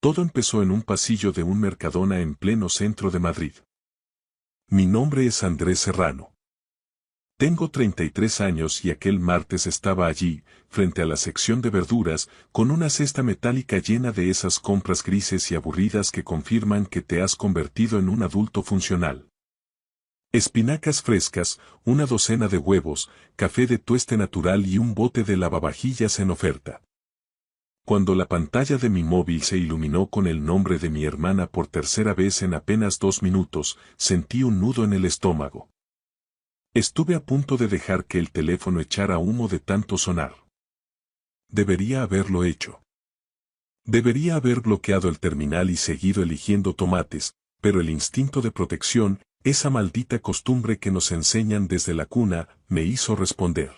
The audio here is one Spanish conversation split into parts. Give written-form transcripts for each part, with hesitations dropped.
Todo empezó en un pasillo de un Mercadona en pleno centro de Madrid. Mi nombre es Andrés Serrano. Tengo 33 años y aquel martes estaba allí, frente a la sección de verduras, con una cesta metálica llena de esas compras grises y aburridas que confirman que te has convertido en un adulto funcional. Espinacas frescas, una docena de huevos, café de tueste natural y un bote de lavavajillas en oferta. Cuando la pantalla de mi móvil se iluminó con el nombre de mi hermana por tercera vez en apenas 2 minutos, sentí un nudo en el estómago. Estuve a punto de dejar que el teléfono echara humo de tanto sonar. Debería haberlo hecho. Debería haber bloqueado el terminal y seguido eligiendo tomates, pero el instinto de protección, esa maldita costumbre que nos enseñan desde la cuna, me hizo responder.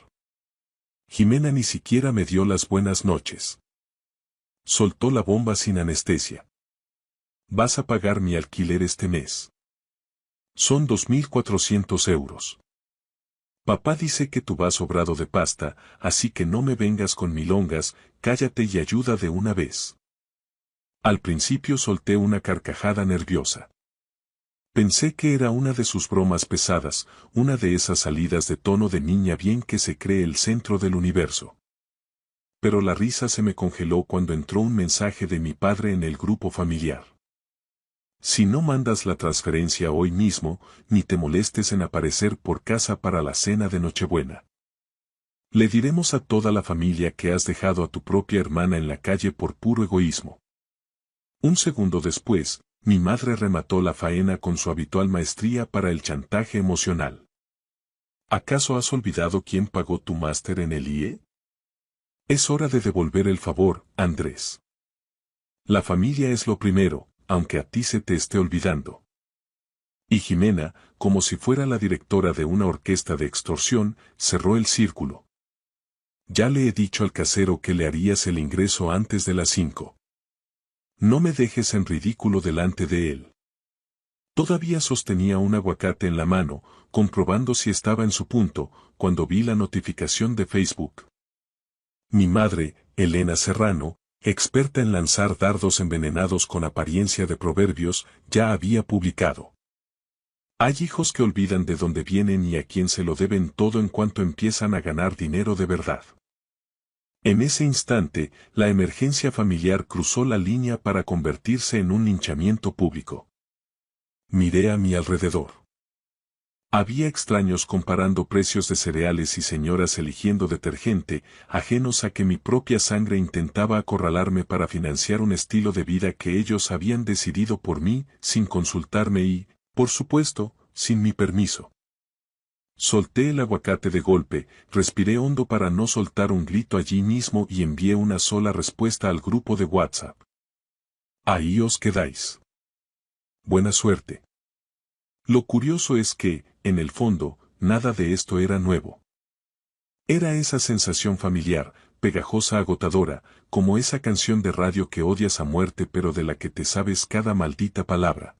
Jimena ni siquiera me dio las buenas noches. Soltó la bomba sin anestesia. Vas a pagar mi alquiler este mes. Son 2.400 euros. Papá dice que tú vas sobrado de pasta, así que no me vengas con milongas, cállate y ayuda de una vez. Al principio solté una carcajada nerviosa. Pensé que era una de sus bromas pesadas, una de esas salidas de tono de niña bien que se cree el centro del universo. Pero la risa se me congeló cuando entró un mensaje de mi padre en el grupo familiar. Si no mandas la transferencia hoy mismo, ni te molestes en aparecer por casa para la cena de Nochebuena. Le diremos a toda la familia que has dejado a tu propia hermana en la calle por puro egoísmo. Un segundo después, mi madre remató la faena con su habitual maestría para el chantaje emocional. ¿Acaso has olvidado quién pagó tu máster en el IE? Es hora de devolver el favor, Andrés. La familia es lo primero, aunque a ti se te esté olvidando. Y Jimena, como si fuera la directora de una orquesta de extorsión, cerró el círculo. Ya le he dicho al casero que le harías el ingreso antes de las 5. No me dejes en ridículo delante de él. Todavía sostenía un aguacate en la mano, comprobando si estaba en su punto, cuando vi la notificación de Facebook. Mi madre, Elena Serrano, experta en lanzar dardos envenenados con apariencia de proverbios, ya había publicado. Hay hijos que olvidan de dónde vienen y a quién se lo deben todo en cuanto empiezan a ganar dinero de verdad. En ese instante, la emergencia familiar cruzó la línea para convertirse en un linchamiento público. Miré a mi alrededor. Había extraños comparando precios de cereales y señoras eligiendo detergente, ajenos a que mi propia sangre intentaba acorralarme para financiar un estilo de vida que ellos habían decidido por mí, sin consultarme y, por supuesto, sin mi permiso. Solté el aguacate de golpe, respiré hondo para no soltar un grito allí mismo y envié una sola respuesta al grupo de WhatsApp. Ahí os quedáis. Buena suerte. Lo curioso es que, en el fondo, nada de esto era nuevo. Era esa sensación familiar, pegajosa, agotadora, como esa canción de radio que odias a muerte pero de la que te sabes cada maldita palabra.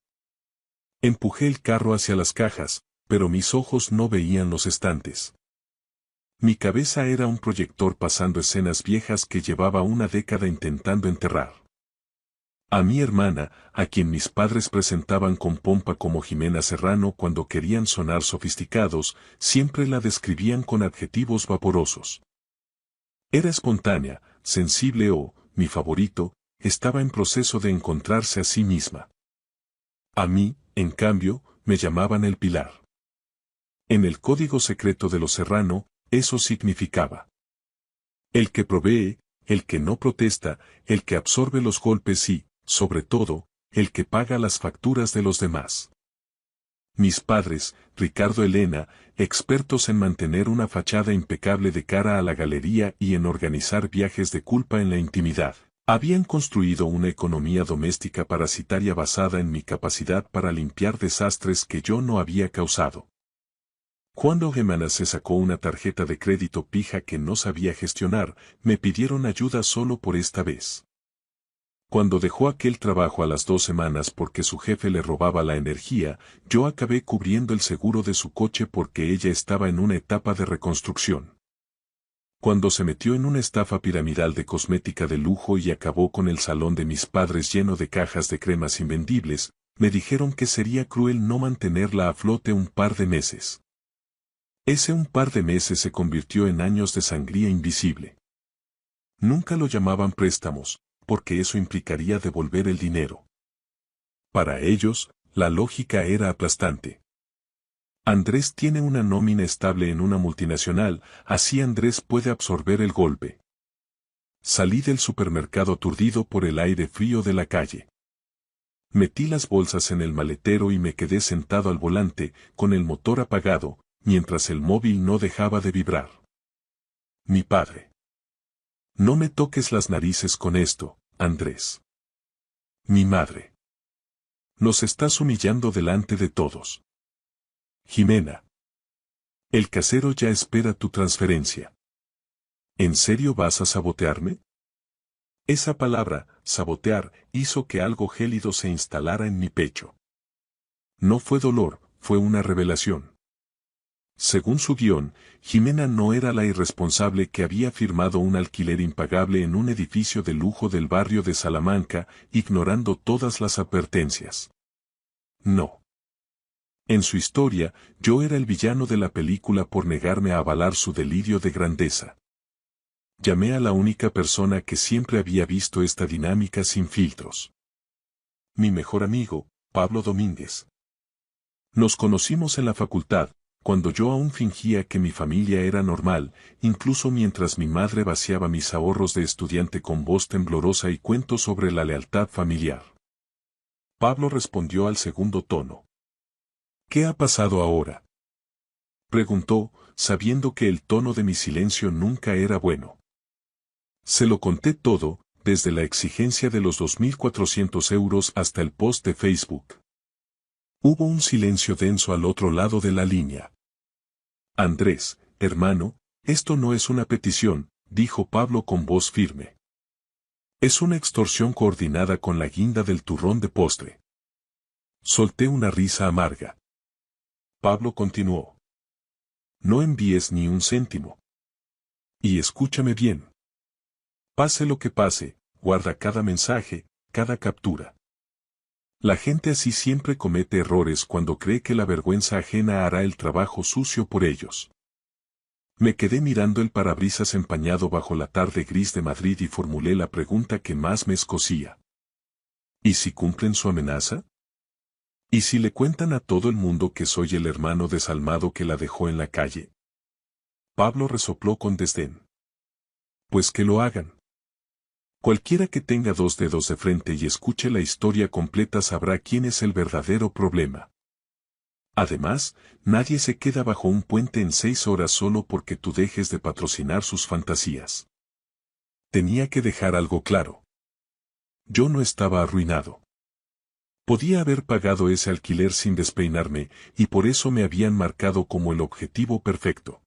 Empujé el carro hacia las cajas, pero mis ojos no veían los estantes. Mi cabeza era un proyector pasando escenas viejas que llevaba una década intentando enterrar. A mi hermana, a quien mis padres presentaban con pompa como Jimena Serrano cuando querían sonar sofisticados, siempre la describían con adjetivos vaporosos. Era espontánea, sensible o, mi favorito, estaba en proceso de encontrarse a sí misma. A mí, en cambio, me llamaban el Pilar. En el código secreto de los Serrano, eso significaba el que provee, el que no protesta, el que absorbe los golpes y, sobre todo, el que paga las facturas de los demás. Mis padres, Ricardo y Elena, expertos en mantener una fachada impecable de cara a la galería y en organizar viajes de culpa en la intimidad, habían construido una economía doméstica parasitaria basada en mi capacidad para limpiar desastres que yo no había causado. Cuando Jimena se sacó una tarjeta de crédito pija que no sabía gestionar, me pidieron ayuda solo por esta vez. Cuando dejó aquel trabajo a las 2 semanas porque su jefe le robaba la energía, yo acabé cubriendo el seguro de su coche porque ella estaba en una etapa de reconstrucción. Cuando se metió en una estafa piramidal de cosmética de lujo y acabó con el salón de mis padres lleno de cajas de cremas invendibles, me dijeron que sería cruel no mantenerla a flote un par de meses. Ese un par de meses se convirtió en años de sangría invisible. Nunca lo llamaban préstamos, porque eso implicaría devolver el dinero. Para ellos, la lógica era aplastante. Andrés tiene una nómina estable en una multinacional, así Andrés puede absorber el golpe. Salí del supermercado aturdido por el aire frío de la calle. Metí las bolsas en el maletero y me quedé sentado al volante, con el motor apagado, mientras el móvil no dejaba de vibrar. Mi padre. No me toques las narices con esto, Andrés. Mi madre. Nos estás humillando delante de todos. Jimena. El casero ya espera tu transferencia. ¿En serio vas a sabotearme? Esa palabra, sabotear, hizo que algo gélido se instalara en mi pecho. No fue dolor, fue una revelación. Según su guión, Jimena no era la irresponsable que había firmado un alquiler impagable en un edificio de lujo del barrio de Salamanca, ignorando todas las advertencias. No. En su historia, yo era el villano de la película por negarme a avalar su delirio de grandeza. Llamé a la única persona que siempre había visto esta dinámica sin filtros. Mi mejor amigo, Pablo Domínguez. Nos conocimos en la facultad, cuando yo aún fingía que mi familia era normal, incluso mientras mi madre vaciaba mis ahorros de estudiante con voz temblorosa y cuentos sobre la lealtad familiar. Pablo respondió al segundo tono. ¿Qué ha pasado ahora? Preguntó, sabiendo que el tono de mi silencio nunca era bueno. Se lo conté todo, desde la exigencia de los 2.400 euros hasta el post de Facebook. Hubo un silencio denso al otro lado de la línea. Andrés, hermano, esto no es una petición, dijo Pablo con voz firme. Es una extorsión coordinada con la guinda del turrón de postre. Solté una risa amarga. Pablo continuó. No envíes ni un céntimo. Y escúchame bien. Pase lo que pase, guarda cada mensaje, cada captura. La gente así siempre comete errores cuando cree que la vergüenza ajena hará el trabajo sucio por ellos. Me quedé mirando el parabrisas empañado bajo la tarde gris de Madrid y formulé la pregunta que más me escocía. ¿Y si cumplen su amenaza? ¿Y si le cuentan a todo el mundo que soy el hermano desalmado que la dejó en la calle? Pablo resopló con desdén. Pues que lo hagan. Cualquiera que tenga 2 dedos de frente y escuche la historia completa sabrá quién es el verdadero problema. Además, nadie se queda bajo un puente en 6 horas solo porque tú dejes de patrocinar sus fantasías. Tenía que dejar algo claro. Yo no estaba arruinado. Podía haber pagado ese alquiler sin despeinarme, y por eso me habían marcado como el objetivo perfecto.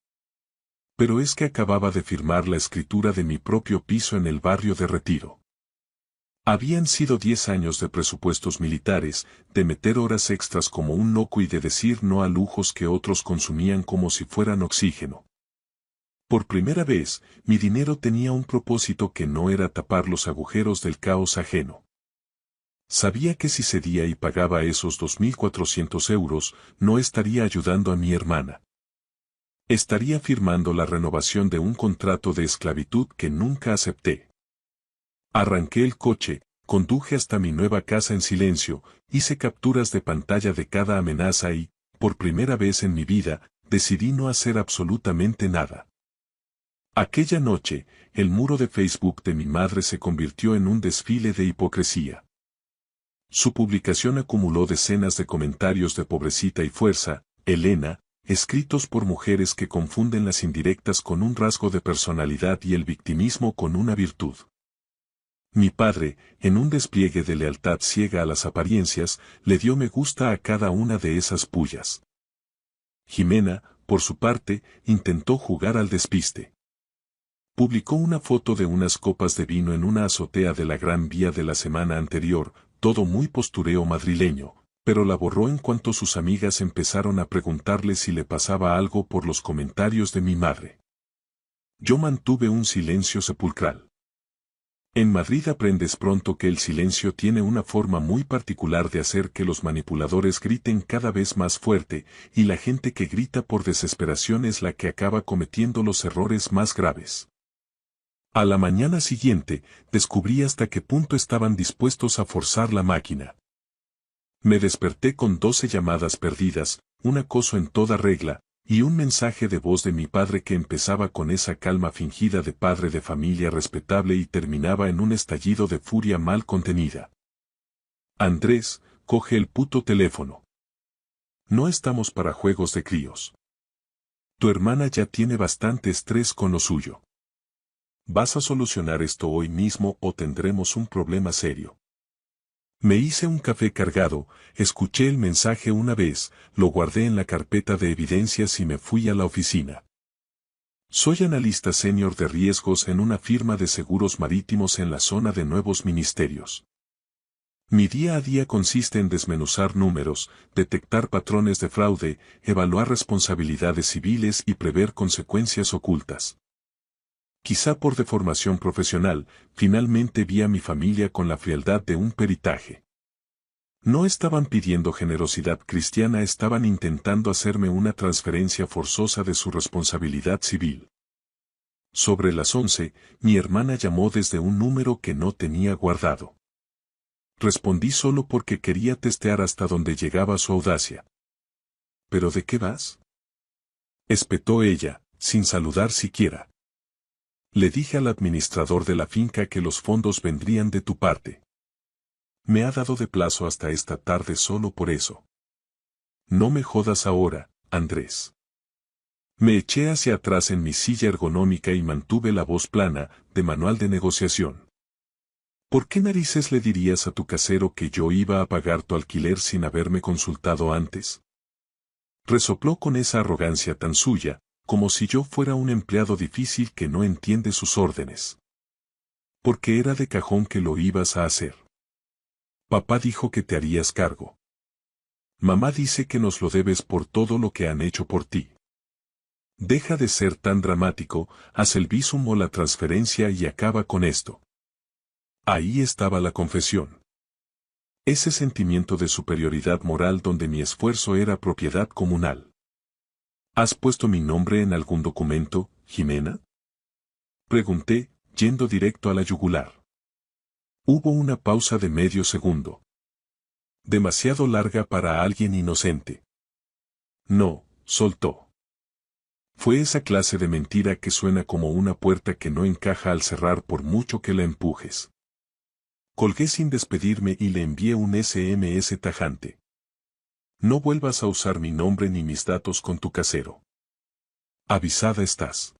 Pero es que acababa de firmar la escritura de mi propio piso en el barrio de Retiro. Habían sido 10 años de presupuestos militares, de meter horas extras como un loco y de decir no a lujos que otros consumían como si fueran oxígeno. Por primera vez, mi dinero tenía un propósito que no era tapar los agujeros del caos ajeno. Sabía que si cedía y pagaba esos 2.400 euros, no estaría ayudando a mi hermana. Estaría firmando la renovación de un contrato de esclavitud que nunca acepté. Arranqué el coche, conduje hasta mi nueva casa en silencio, hice capturas de pantalla de cada amenaza y, por primera vez en mi vida, decidí no hacer absolutamente nada. Aquella noche, el muro de Facebook de mi madre se convirtió en un desfile de hipocresía. Su publicación acumuló decenas de comentarios de pobrecita y fuerza, Elena, escritos por mujeres que confunden las indirectas con un rasgo de personalidad y el victimismo con una virtud. Mi padre, en un despliegue de lealtad ciega a las apariencias, le dio me gusta a cada una de esas pullas. Jimena, por su parte, intentó jugar al despiste. Publicó una foto de unas copas de vino en una azotea de la Gran Vía de la semana anterior, todo muy postureo madrileño, pero la borró en cuanto sus amigas empezaron a preguntarle si le pasaba algo por los comentarios de mi madre. Yo mantuve un silencio sepulcral. En Madrid aprendes pronto que el silencio tiene una forma muy particular de hacer que los manipuladores griten cada vez más fuerte, y la gente que grita por desesperación es la que acaba cometiendo los errores más graves. A la mañana siguiente, descubrí hasta qué punto estaban dispuestos a forzar la máquina. Me desperté con 12 llamadas perdidas, un acoso en toda regla, y un mensaje de voz de mi padre que empezaba con esa calma fingida de padre de familia respetable y terminaba en un estallido de furia mal contenida. Andrés, coge el puto teléfono. No estamos para juegos de críos. Tu hermana ya tiene bastante estrés con lo suyo. Vas a solucionar esto hoy mismo o tendremos un problema serio. Me hice un café cargado, escuché el mensaje una vez, lo guardé en la carpeta de evidencias y me fui a la oficina. Soy analista senior de riesgos en una firma de seguros marítimos en la zona de Nuevos Ministerios. Mi día a día consiste en desmenuzar números, detectar patrones de fraude, evaluar responsabilidades civiles y prever consecuencias ocultas. Quizá por deformación profesional, finalmente vi a mi familia con la frialdad de un peritaje. No estaban pidiendo generosidad cristiana, estaban intentando hacerme una transferencia forzosa de su responsabilidad civil. Sobre las 11, mi hermana llamó desde un número que no tenía guardado. Respondí solo porque quería testear hasta dónde llegaba su audacia. ¿Pero de qué vas?, espetó ella, sin saludar siquiera. Le dije al administrador de la finca que los fondos vendrían de tu parte. Me ha dado de plazo hasta esta tarde solo por eso. No me jodas ahora, Andrés. Me eché hacia atrás en mi silla ergonómica y mantuve la voz plana, de manual de negociación. ¿Por qué narices le dirías a tu casero que yo iba a pagar tu alquiler sin haberme consultado antes? Resopló con esa arrogancia tan suya, como si yo fuera un empleado difícil que no entiende sus órdenes. Porque era de cajón que lo ibas a hacer. Papá dijo que te harías cargo. Mamá dice que nos lo debes por todo lo que han hecho por ti. Deja de ser tan dramático, haz el visum o la transferencia y acaba con esto. Ahí estaba la confesión. Ese sentimiento de superioridad moral donde mi esfuerzo era propiedad comunal. ¿Has puesto mi nombre en algún documento, Jimena?, pregunté, yendo directo a la yugular. Hubo una pausa de medio segundo. Demasiado larga para alguien inocente. No, soltó. Fue esa clase de mentira que suena como una puerta que no encaja al cerrar por mucho que la empujes. Colgué sin despedirme y le envié un SMS tajante. No vuelvas a usar mi nombre ni mis datos con tu casero. Avisada estás.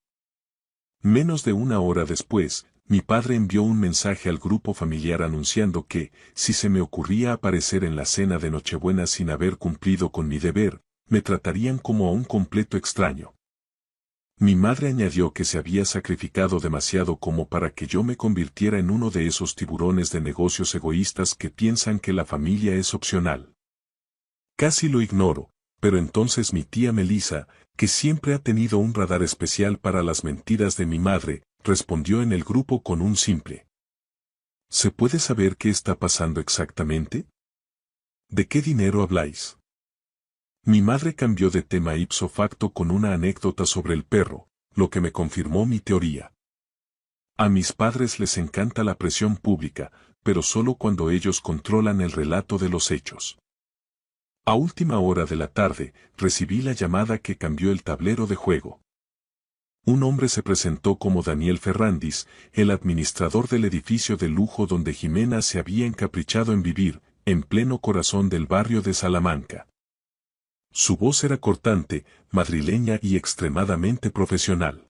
Menos de una hora después, mi padre envió un mensaje al grupo familiar anunciando que, si se me ocurría aparecer en la cena de Nochebuena sin haber cumplido con mi deber, me tratarían como a un completo extraño. Mi madre añadió que se había sacrificado demasiado como para que yo me convirtiera en uno de esos tiburones de negocios egoístas que piensan que la familia es opcional. Casi lo ignoro, pero entonces mi tía Melissa, que siempre ha tenido un radar especial para las mentiras de mi madre, respondió en el grupo con un simple: ¿se puede saber qué está pasando exactamente? ¿De qué dinero habláis? Mi madre cambió de tema ipso facto con una anécdota sobre el perro, lo que me confirmó mi teoría. A mis padres les encanta la presión pública, pero solo cuando ellos controlan el relato de los hechos. A última hora de la tarde, recibí la llamada que cambió el tablero de juego. Un hombre se presentó como Daniel Ferrandis, el administrador del edificio de lujo donde Jimena se había encaprichado en vivir, en pleno corazón del barrio de Salamanca. Su voz era cortante, madrileña y extremadamente profesional.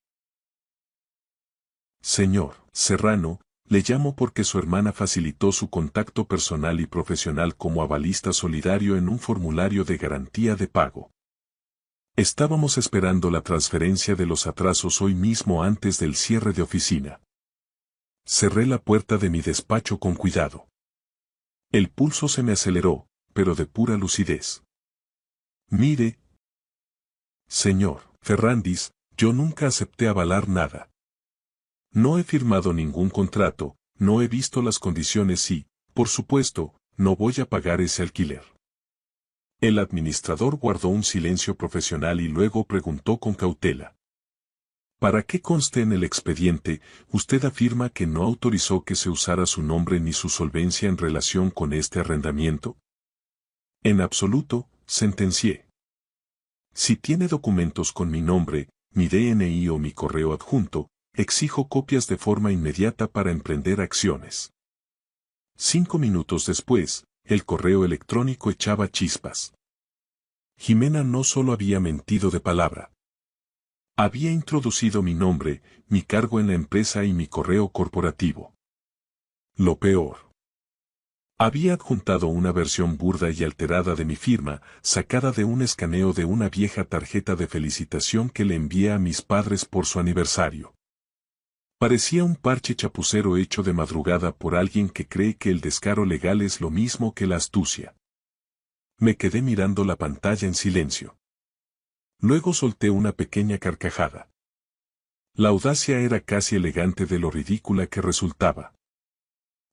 Señor Serrano, le llamo porque su hermana facilitó su contacto personal y profesional como avalista solidario en un formulario de garantía de pago. Estábamos esperando la transferencia de los atrasos hoy mismo antes del cierre de oficina. Cerré la puerta de mi despacho con cuidado. El pulso se me aceleró, pero de pura lucidez. Mire, señor Ferrandis, yo nunca acepté avalar nada. No he firmado ningún contrato, no he visto las condiciones y, por supuesto, no voy a pagar ese alquiler. El administrador guardó un silencio profesional y luego preguntó con cautela. Para que conste en el expediente, usted afirma que no autorizó que se usara su nombre ni su solvencia en relación con este arrendamiento. En absoluto, sentencié. Si tiene documentos con mi nombre, mi DNI o mi correo adjunto, exijo copias de forma inmediata para emprender acciones. 5 minutos después, el correo electrónico echaba chispas. Jimena no solo había mentido de palabra. Había introducido mi nombre, mi cargo en la empresa y mi correo corporativo. Lo peor. Había adjuntado una versión burda y alterada de mi firma, sacada de un escaneo de una vieja tarjeta de felicitación que le envié a mis padres por su aniversario. Parecía un parche chapucero hecho de madrugada por alguien que cree que el descaro legal es lo mismo que la astucia. Me quedé mirando la pantalla en silencio. Luego solté una pequeña carcajada. La audacia era casi elegante de lo ridícula que resultaba.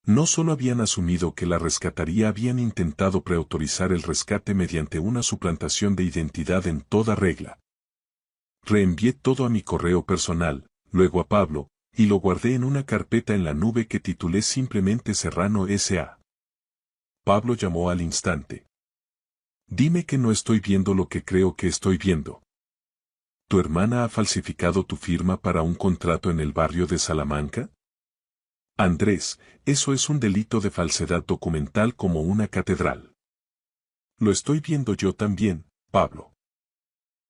No solo habían asumido que la rescataría, habían intentado preautorizar el rescate mediante una suplantación de identidad en toda regla. Reenvié todo a mi correo personal, luego a Pablo, y lo guardé en una carpeta en la nube que titulé simplemente Serrano S.A. Pablo llamó al instante. Dime que no estoy viendo lo que creo que estoy viendo. ¿Tu hermana ha falsificado tu firma para un contrato en el barrio de Salamanca? Andrés, eso es un delito de falsedad documental como una catedral. Lo estoy viendo yo también, Pablo.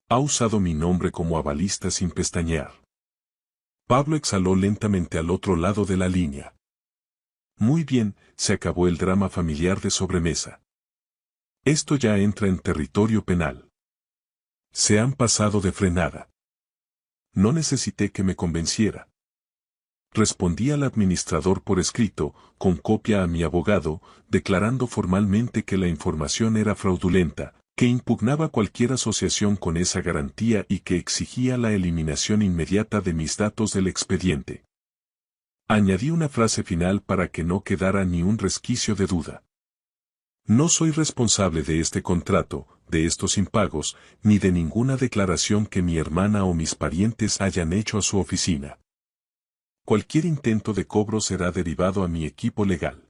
Ha usado mi nombre como avalista sin pestañear. Pablo exhaló lentamente al otro lado de la línea. Muy bien, se acabó el drama familiar de sobremesa. Esto ya entra en territorio penal. Se han pasado de frenada. No necesité que me convenciera. Respondí al administrador por escrito, con copia a mi abogado, declarando formalmente que la información era fraudulenta, que impugnaba cualquier asociación con esa garantía y que exigía la eliminación inmediata de mis datos del expediente. Añadí una frase final para que no quedara ni un resquicio de duda. No soy responsable de este contrato, de estos impagos, ni de ninguna declaración que mi hermana o mis parientes hayan hecho a su oficina. Cualquier intento de cobro será derivado a mi equipo legal.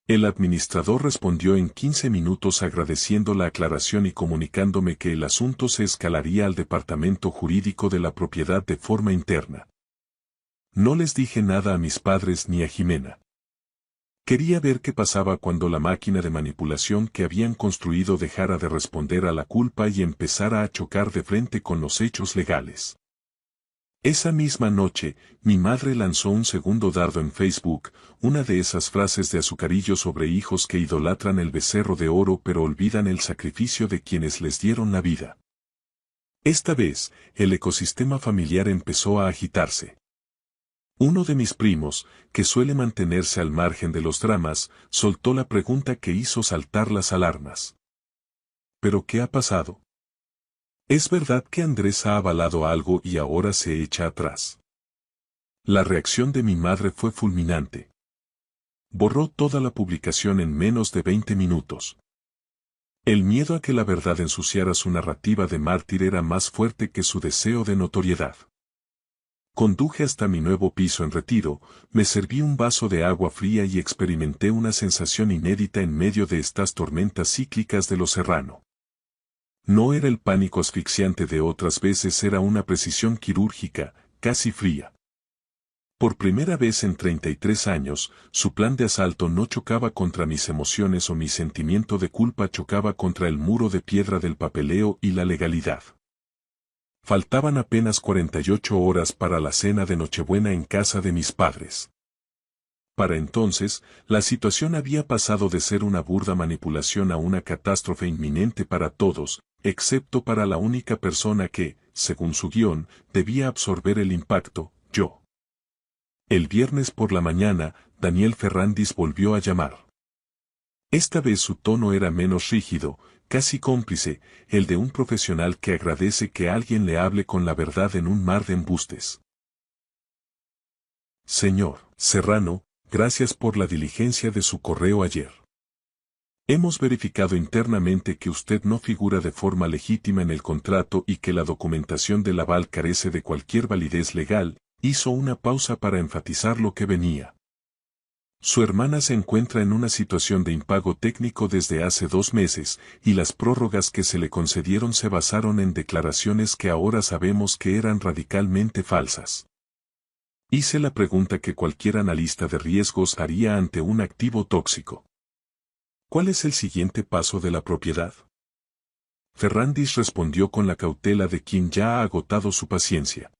El administrador respondió en 15 minutos agradeciendo la aclaración y comunicándome que el asunto se escalaría al departamento jurídico de la propiedad de forma interna. No les dije nada a mis padres ni a Jimena. Quería ver qué pasaba cuando la máquina de manipulación que habían construido dejara de responder a la culpa y empezara a chocar de frente con los hechos legales. Esa misma noche, mi madre lanzó un segundo dardo en Facebook, una de esas frases de azucarillo sobre hijos que idolatran el becerro de oro pero olvidan el sacrificio de quienes les dieron la vida. Esta vez, el ecosistema familiar empezó a agitarse. Uno de mis primos, que suele mantenerse al margen de los dramas, soltó la pregunta que hizo saltar las alarmas. ¿Pero qué ha pasado? ¿Es verdad que Andrés ha avalado algo y ahora se echa atrás? La reacción de mi madre fue fulminante. Borró toda la publicación en menos de 20 minutos. El miedo a que la verdad ensuciara su narrativa de mártir era más fuerte que su deseo de notoriedad. Conduje hasta mi nuevo piso en Retiro, me serví un vaso de agua fría y experimenté una sensación inédita en medio de estas tormentas cíclicas de lo Serrano. No era el pánico asfixiante de otras veces, era una precisión quirúrgica, casi fría. Por primera vez en 33 años, su plan de asalto no chocaba contra mis emociones o mi sentimiento de culpa, chocaba contra el muro de piedra del papeleo y la legalidad. Faltaban apenas 48 horas para la cena de Nochebuena en casa de mis padres. Para entonces, la situación había pasado de ser una burda manipulación a una catástrofe inminente para todos, excepto para la única persona que, según su guión, debía absorber el impacto, yo. El viernes por la mañana, Daniel Ferrandis volvió a llamar. Esta vez su tono era menos rígido, casi cómplice, el de un profesional que agradece que alguien le hable con la verdad en un mar de embustes. Señor Serrano, gracias por la diligencia de su correo ayer. Hemos verificado internamente que usted no figura de forma legítima en el contrato y que la documentación del aval carece de cualquier validez legal. Hizo una pausa para enfatizar lo que venía. Su hermana se encuentra en una situación de impago técnico desde hace 2 meses, y las prórrogas que se le concedieron se basaron en declaraciones que ahora sabemos que eran radicalmente falsas. Hice la pregunta que cualquier analista de riesgos haría ante un activo tóxico. ¿Cuál es el siguiente paso de la propiedad? Ferrandis respondió con la cautela de quien ya ha agotado su paciencia.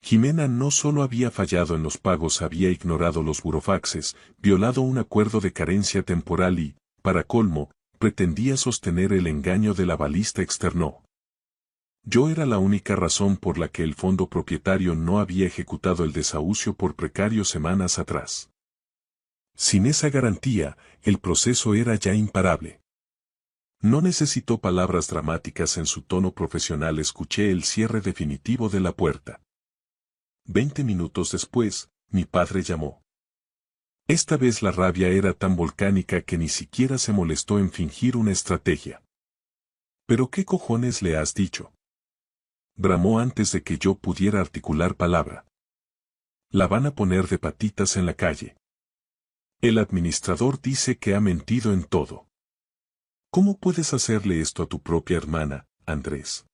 Jimena no solo había fallado en los pagos, había ignorado los burofaxes, violado un acuerdo de carencia temporal y, para colmo, pretendía sostener el engaño del avalista externo. Yo era la única razón por la que el fondo propietario no había ejecutado el desahucio por precario semanas atrás. Sin esa garantía, el proceso era ya imparable. No necesitó palabras dramáticas, en su tono profesional escuché el cierre definitivo de la puerta. 20 minutos después, mi padre llamó. Esta vez la rabia era tan volcánica que ni siquiera se molestó en fingir una estrategia. ¿Pero qué cojones le has dicho?, bramó antes de que yo pudiera articular palabra. La van a poner de patitas en la calle. El administrador dice que ha mentido en todo. ¿Cómo puedes hacerle esto a tu propia hermana, Andrés?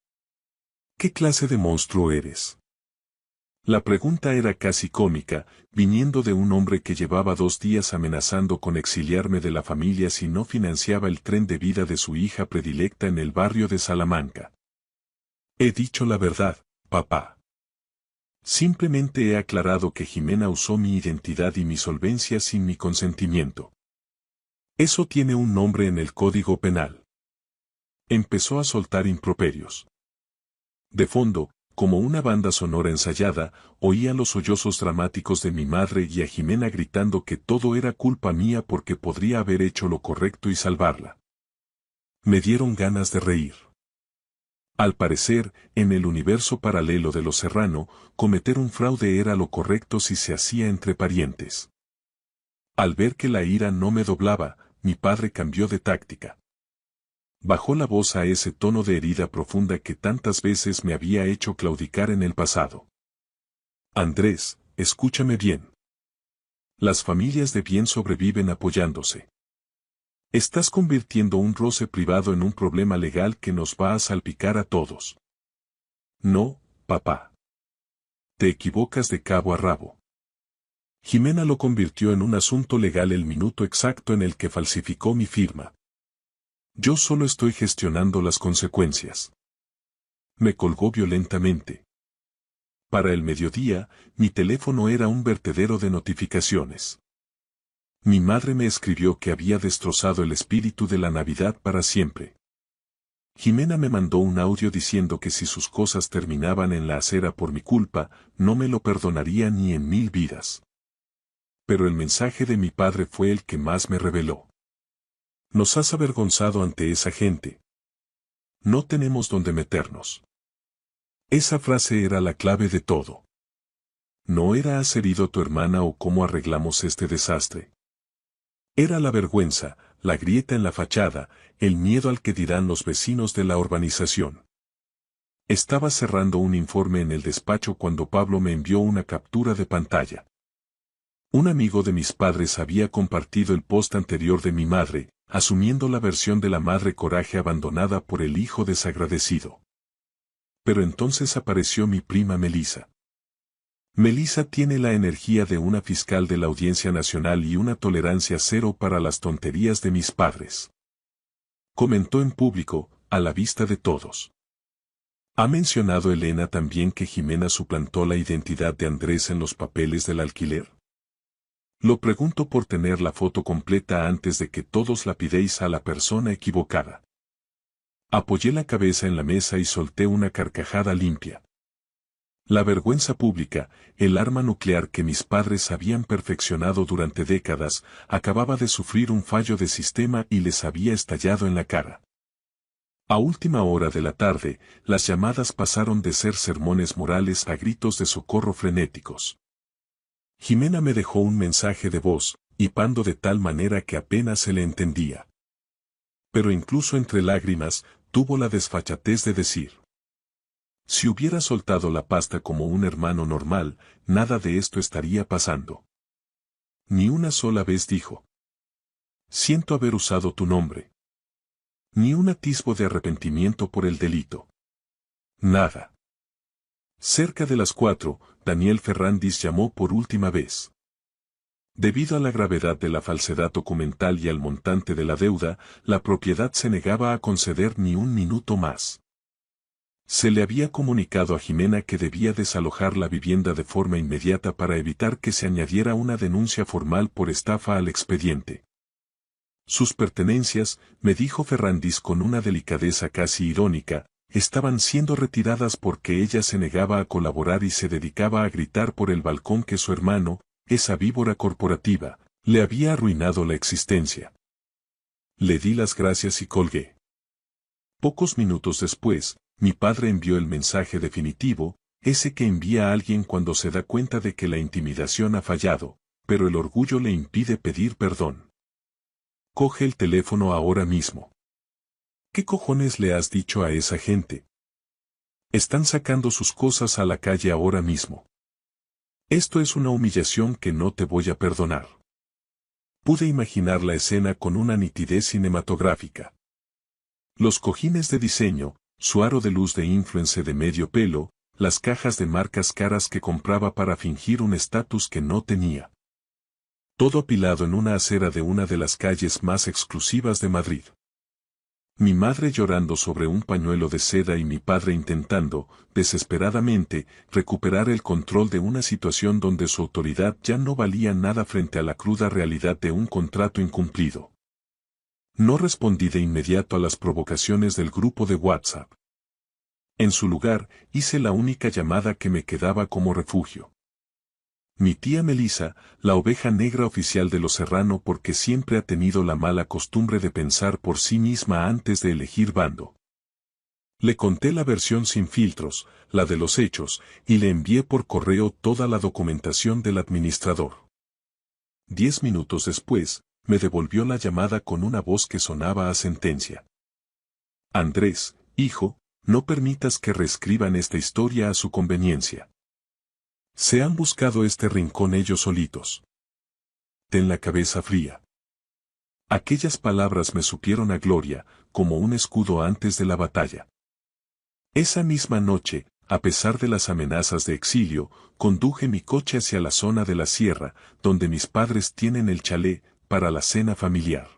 ¿Qué clase de monstruo eres? La pregunta era casi cómica, viniendo de un hombre que llevaba 2 días amenazando con exiliarme de la familia si no financiaba el tren de vida de su hija predilecta en el barrio de Salamanca. He dicho la verdad, papá. Simplemente he aclarado que Jimena usó mi identidad y mi solvencia sin mi consentimiento. Eso tiene un nombre en el Código Penal. Empezó a soltar improperios. De fondo, como una banda sonora ensayada, oía los sollozos dramáticos de mi madre y a Jimena gritando que todo era culpa mía porque podría haber hecho lo correcto y salvarla. Me dieron ganas de reír. Al parecer, en el universo paralelo de los Serrano, cometer un fraude era lo correcto si se hacía entre parientes. Al ver que la ira no me doblaba, mi padre cambió de táctica. Bajó la voz a ese tono de herida profunda que tantas veces me había hecho claudicar en el pasado. Andrés, escúchame bien. Las familias de bien sobreviven apoyándose. Estás convirtiendo un roce privado en un problema legal que nos va a salpicar a todos. No, papá. Te equivocas de cabo a rabo. Jimena lo convirtió en un asunto legal el minuto exacto en el que falsificó mi firma. Yo solo estoy gestionando las consecuencias. Me colgó violentamente. Para el mediodía, mi teléfono era un vertedero de notificaciones. Mi madre me escribió que había destrozado el espíritu de la Navidad para siempre. Jimena me mandó un audio diciendo que si sus cosas terminaban en la acera por mi culpa, no me lo perdonaría ni en 1000 vidas. Pero el mensaje de mi padre fue el que más me reveló. Nos has avergonzado ante esa gente. No tenemos dónde meternos. Esa frase era la clave de todo. No era has herido a tu hermana o cómo arreglamos este desastre. Era la vergüenza, la grieta en la fachada, el miedo al que dirán los vecinos de la urbanización. Estaba cerrando un informe en el despacho cuando Pablo me envió una captura de pantalla. Un amigo de mis padres había compartido el post anterior de mi madre, asumiendo la versión de la madre coraje abandonada por el hijo desagradecido. Pero entonces apareció mi prima Melissa. Melissa tiene la energía de una fiscal de la Audiencia Nacional y una tolerancia cero para las tonterías de mis padres. Comentó en público, a la vista de todos. ¿Ha mencionado Elena también que Jimena suplantó la identidad de Andrés en los papeles del alquiler? Lo pregunto por tener la foto completa antes de que todos lapidéis a la persona equivocada. Apoyé la cabeza en la mesa y solté una carcajada limpia. La vergüenza pública, el arma nuclear que mis padres habían perfeccionado durante décadas, acababa de sufrir un fallo de sistema y les había estallado en la cara. A última hora de la tarde, las llamadas pasaron de ser sermones morales a gritos de socorro frenéticos. Jimena me dejó un mensaje de voz, hipando de tal manera que apenas se le entendía. Pero incluso entre lágrimas, tuvo la desfachatez de decir: si hubiera soltado la pasta como un hermano normal, nada de esto estaría pasando. Ni una sola vez dijo: siento haber usado tu nombre. Ni un atisbo de arrepentimiento por el delito. Nada. Cerca de las 4, Daniel Ferrandis llamó por última vez. Debido a la gravedad de la falsedad documental y al montante de la deuda, la propiedad se negaba a conceder ni un minuto más. Se le había comunicado a Jimena que debía desalojar la vivienda de forma inmediata para evitar que se añadiera una denuncia formal por estafa al expediente. Sus pertenencias, me dijo Ferrandis con una delicadeza casi irónica, estaban siendo retiradas porque ella se negaba a colaborar y se dedicaba a gritar por el balcón que su hermano, esa víbora corporativa, le había arruinado la existencia. Le di las gracias y colgué. Pocos minutos después, mi padre envió el mensaje definitivo, ese que envía a alguien cuando se da cuenta de que la intimidación ha fallado, pero el orgullo le impide pedir perdón. Coge el teléfono ahora mismo. ¿Qué cojones le has dicho a esa gente? Están sacando sus cosas a la calle ahora mismo. Esto es una humillación que no te voy a perdonar. Pude imaginar la escena con una nitidez cinematográfica. Los cojines de diseño, su aro de luz de influence de medio pelo, las cajas de marcas caras que compraba para fingir un estatus que no tenía. Todo apilado en una acera de una de las calles más exclusivas de Madrid. Mi madre llorando sobre un pañuelo de seda y mi padre intentando, desesperadamente, recuperar el control de una situación donde su autoridad ya no valía nada frente a la cruda realidad de un contrato incumplido. No respondí de inmediato a las provocaciones del grupo de WhatsApp. En su lugar, hice la única llamada que me quedaba como refugio. Mi tía Melisa, la oveja negra oficial de los Serrano porque siempre ha tenido la mala costumbre de pensar por sí misma antes de elegir bando. Le conté la versión sin filtros, la de los hechos, y le envié por correo toda la documentación del administrador. 10 minutos después, me devolvió la llamada con una voz que sonaba a sentencia. Andrés, hijo, no permitas que reescriban esta historia a su conveniencia. Se han buscado este rincón ellos solitos. Ten la cabeza fría. Aquellas palabras me supieron a gloria, como un escudo antes de la batalla. Esa misma noche, a pesar de las amenazas de exilio, conduje mi coche hacia la zona de la sierra, donde mis padres tienen el chalet, para la cena familiar.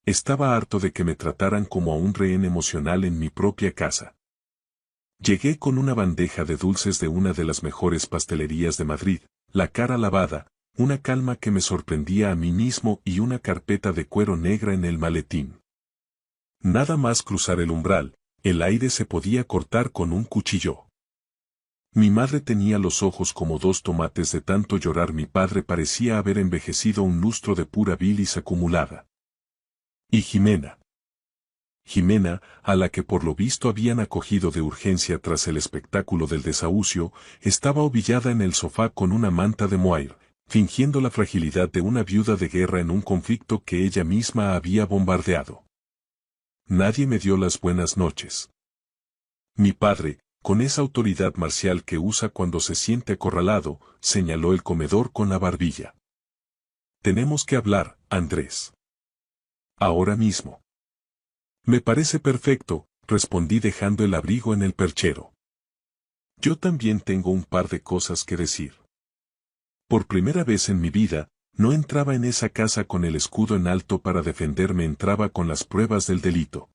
Estaba harto de que me trataran como a un rehén emocional en mi propia casa. Llegué con una bandeja de dulces de una de las mejores pastelerías de Madrid, la cara lavada, una calma que me sorprendía a mí mismo y una carpeta de cuero negra en el maletín. Nada más cruzar el umbral, el aire se podía cortar con un cuchillo. Mi madre tenía los ojos como dos tomates de tanto llorar, mi padre parecía haber envejecido un lustro de pura bilis acumulada. Y Jimena, a la que por lo visto habían acogido de urgencia tras el espectáculo del desahucio, estaba ovillada en el sofá con una manta de mohair, fingiendo la fragilidad de una viuda de guerra en un conflicto que ella misma había bombardeado. Nadie me dio las buenas noches. Mi padre, con esa autoridad marcial que usa cuando se siente acorralado, señaló el comedor con la barbilla. Tenemos que hablar, Andrés. Ahora mismo. Me parece perfecto, respondí dejando el abrigo en el perchero. Yo también tengo un par de cosas que decir. Por primera vez en mi vida, no entraba en esa casa con el escudo en alto para defenderme, entraba con las pruebas del delito.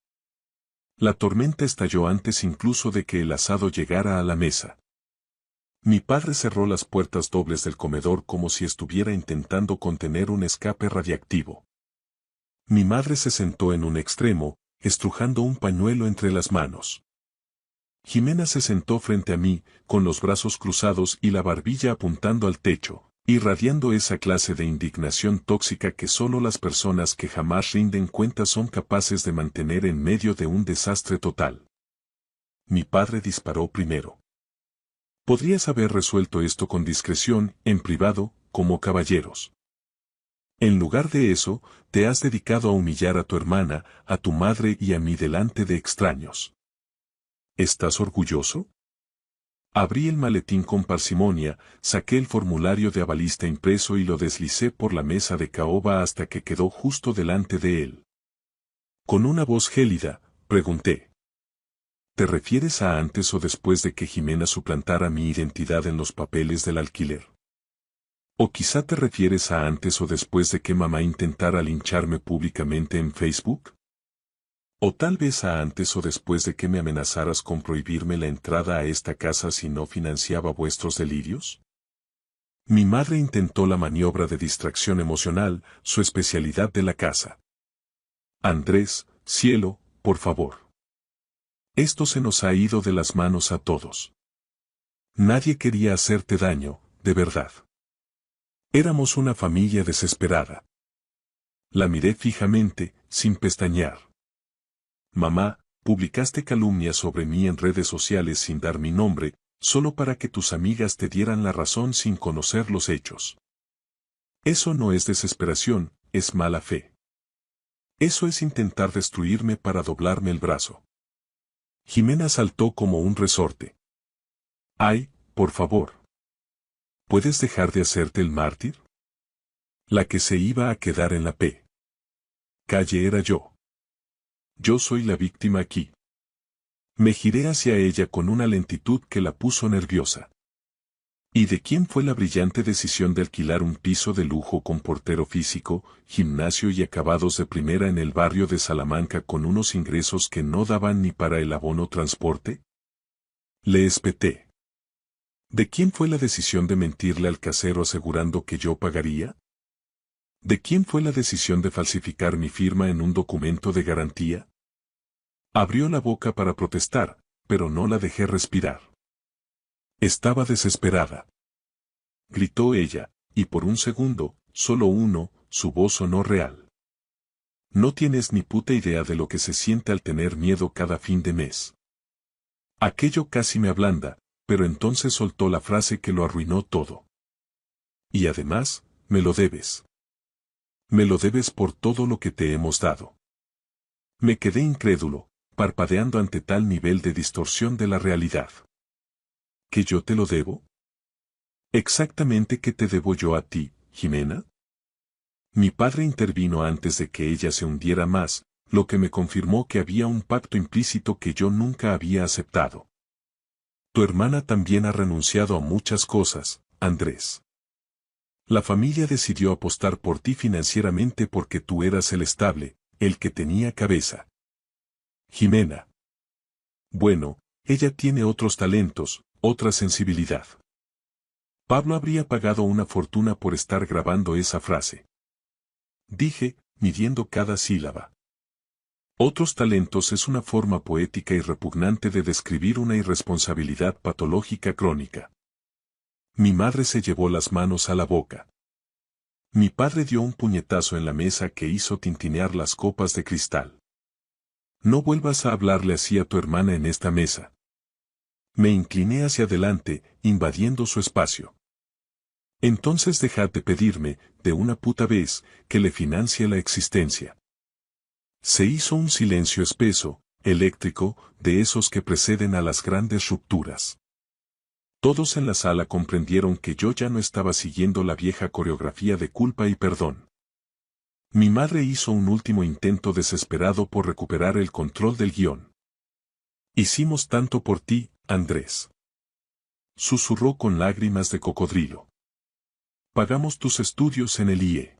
La tormenta estalló antes incluso de que el asado llegara a la mesa. Mi padre cerró las puertas dobles del comedor como si estuviera intentando contener un escape radiactivo. Mi madre se sentó en un extremo, estrujando un pañuelo entre las manos. Jimena se sentó frente a mí, con los brazos cruzados y la barbilla apuntando al techo, irradiando esa clase de indignación tóxica que solo las personas que jamás rinden cuentas son capaces de mantener en medio de un desastre total. Mi padre disparó primero. Podrías haber resuelto esto con discreción, en privado, como caballeros. En lugar de eso, te has dedicado a humillar a tu hermana, a tu madre y a mí delante de extraños. ¿Estás orgulloso? Abrí el maletín con parsimonia, saqué el formulario de avalista impreso y lo deslicé por la mesa de caoba hasta que quedó justo delante de él. Con una voz gélida, pregunté. ¿Te refieres a antes o después de que Jimena suplantara mi identidad en los papeles del alquiler? ¿O quizá te refieres a antes o después de que mamá intentara lincharme públicamente en Facebook? ¿O tal vez a antes o después de que me amenazaras con prohibirme la entrada a esta casa si no financiaba vuestros delirios? Mi madre intentó la maniobra de distracción emocional, su especialidad de la casa. Andrés, cielo, por favor. Esto se nos ha ido de las manos a todos. Nadie quería hacerte daño, de verdad. Éramos una familia desesperada. La miré fijamente, sin pestañear. Mamá, publicaste calumnias sobre mí en redes sociales sin dar mi nombre, solo para que tus amigas te dieran la razón sin conocer los hechos. Eso no es desesperación, es mala fe. Eso es intentar destruirme para doblarme el brazo. Jimena saltó como un resorte. Ay, por favor. ¿Puedes dejar de hacerte el mártir? La que se iba a quedar en la calle era yo. Yo soy la víctima aquí. Me giré hacia ella con una lentitud que la puso nerviosa. ¿Y de quién fue la brillante decisión de alquilar un piso de lujo con portero físico, gimnasio y acabados de primera en el barrio de Salamanca con unos ingresos que no daban ni para el abono transporte? Le espeté. ¿De quién fue la decisión de mentirle al casero asegurando que yo pagaría? ¿De quién fue la decisión de falsificar mi firma en un documento de garantía? Abrió la boca para protestar, pero no la dejé respirar. Estaba desesperada. Gritó ella, y por un segundo, solo uno, su voz sonó real. No tienes ni puta idea de lo que se siente al tener miedo cada fin de mes. Aquello casi me ablanda, pero entonces soltó la frase que lo arruinó todo. Y además, me lo debes. Me lo debes por todo lo que te hemos dado. Me quedé incrédulo, parpadeando ante tal nivel de distorsión de la realidad. ¿Que yo te lo debo? ¿Exactamente qué te debo yo a ti, Jimena? Mi padre intervino antes de que ella se hundiera más, lo que me confirmó que había un pacto implícito que yo nunca había aceptado. Tu hermana también ha renunciado a muchas cosas, Andrés. La familia decidió apostar por ti financieramente porque tú eras el estable, el que tenía cabeza. Jimena. Bueno, ella tiene otros talentos, otra sensibilidad. Pablo habría pagado una fortuna por estar grabando esa frase. Dije, midiendo cada sílaba. Otros talentos es una forma poética y repugnante de describir una irresponsabilidad patológica crónica. Mi madre se llevó las manos a la boca. Mi padre dio un puñetazo en la mesa que hizo tintinear las copas de cristal. No vuelvas a hablarle así a tu hermana en esta mesa. Me incliné hacia adelante, invadiendo su espacio. Entonces dejad de pedirme, de una puta vez, que le financie la existencia. Se hizo un silencio espeso, eléctrico, de esos que preceden a las grandes rupturas. Todos en la sala comprendieron que yo ya no estaba siguiendo la vieja coreografía de culpa y perdón. Mi madre hizo un último intento desesperado por recuperar el control del guión. Hicimos tanto por ti, Andrés. Susurró con lágrimas de cocodrilo. Pagamos tus estudios en el IE.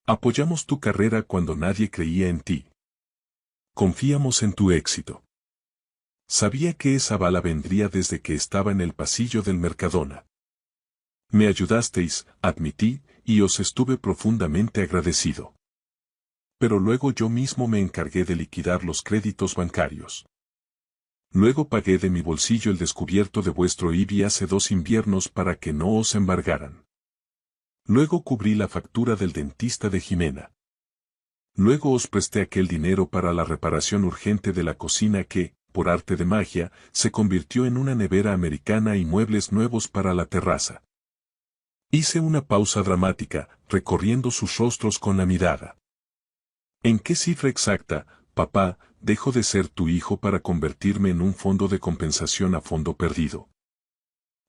Apoyamos tu carrera cuando nadie creía en ti. Confiamos en tu éxito. Sabía que esa bala vendría desde que estaba en el pasillo del Mercadona. Me ayudasteis, admití, y os estuve profundamente agradecido. Pero luego yo mismo me encargué de liquidar los créditos bancarios. Luego pagué de mi bolsillo el descubierto de vuestro IBI hace 2 inviernos para que no os embargaran. Luego cubrí la factura del dentista de Jimena. Luego os presté aquel dinero para la reparación urgente de la cocina que, por arte de magia, se convirtió en una nevera americana y muebles nuevos para la terraza. Hice una pausa dramática, recorriendo sus rostros con la mirada. ¿En qué cifra exacta, papá, dejo de ser tu hijo para convertirme en un fondo de compensación a fondo perdido?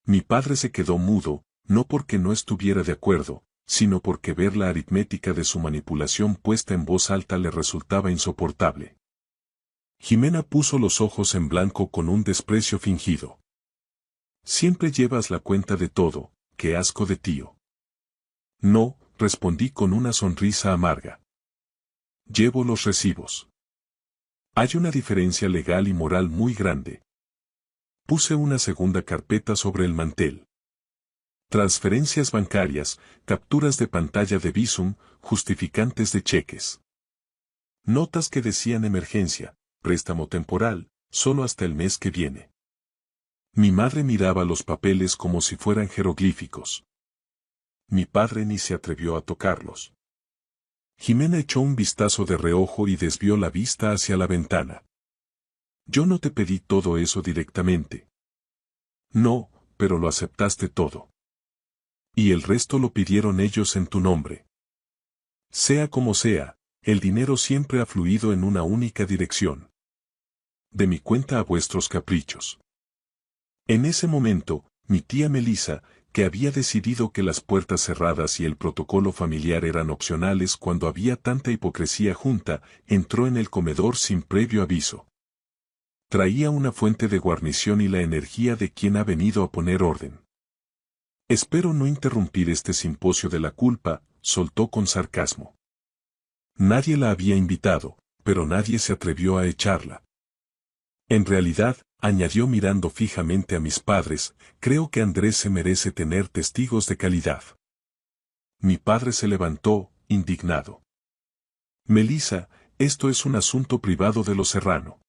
Mi padre se quedó mudo, no porque no estuviera de acuerdo, sino porque ver la aritmética de su manipulación puesta en voz alta le resultaba insoportable. Jimena puso los ojos en blanco con un desprecio fingido. Siempre llevas la cuenta de todo, qué asco de tío. No, respondí con una sonrisa amarga. Llevo los recibos. Hay una diferencia legal y moral muy grande. Puse una segunda carpeta sobre el mantel. Transferencias bancarias, capturas de pantalla de Bizum, justificantes de cheques. Notas que decían emergencia, préstamo temporal, solo hasta el mes que viene. Mi madre miraba los papeles como si fueran jeroglíficos. Mi padre ni se atrevió a tocarlos. Jimena echó un vistazo de reojo y desvió la vista hacia la ventana. Yo no te pedí todo eso directamente. No, pero lo aceptaste todo. Y el resto lo pidieron ellos en tu nombre. Sea como sea, el dinero siempre ha fluido en una única dirección. De mi cuenta a vuestros caprichos. En ese momento, mi tía Melissa, que había decidido que las puertas cerradas y el protocolo familiar eran opcionales cuando había tanta hipocresía junta, entró en el comedor sin previo aviso. Traía una fuente de guarnición y la energía de quien ha venido a poner orden. Espero no interrumpir este simposio de la culpa, soltó con sarcasmo. Nadie la había invitado, pero nadie se atrevió a echarla. En realidad, añadió mirando fijamente a mis padres, creo que Andrés se merece tener testigos de calidad. Mi padre se levantó, indignado. Melissa, esto es un asunto privado de los Serrano.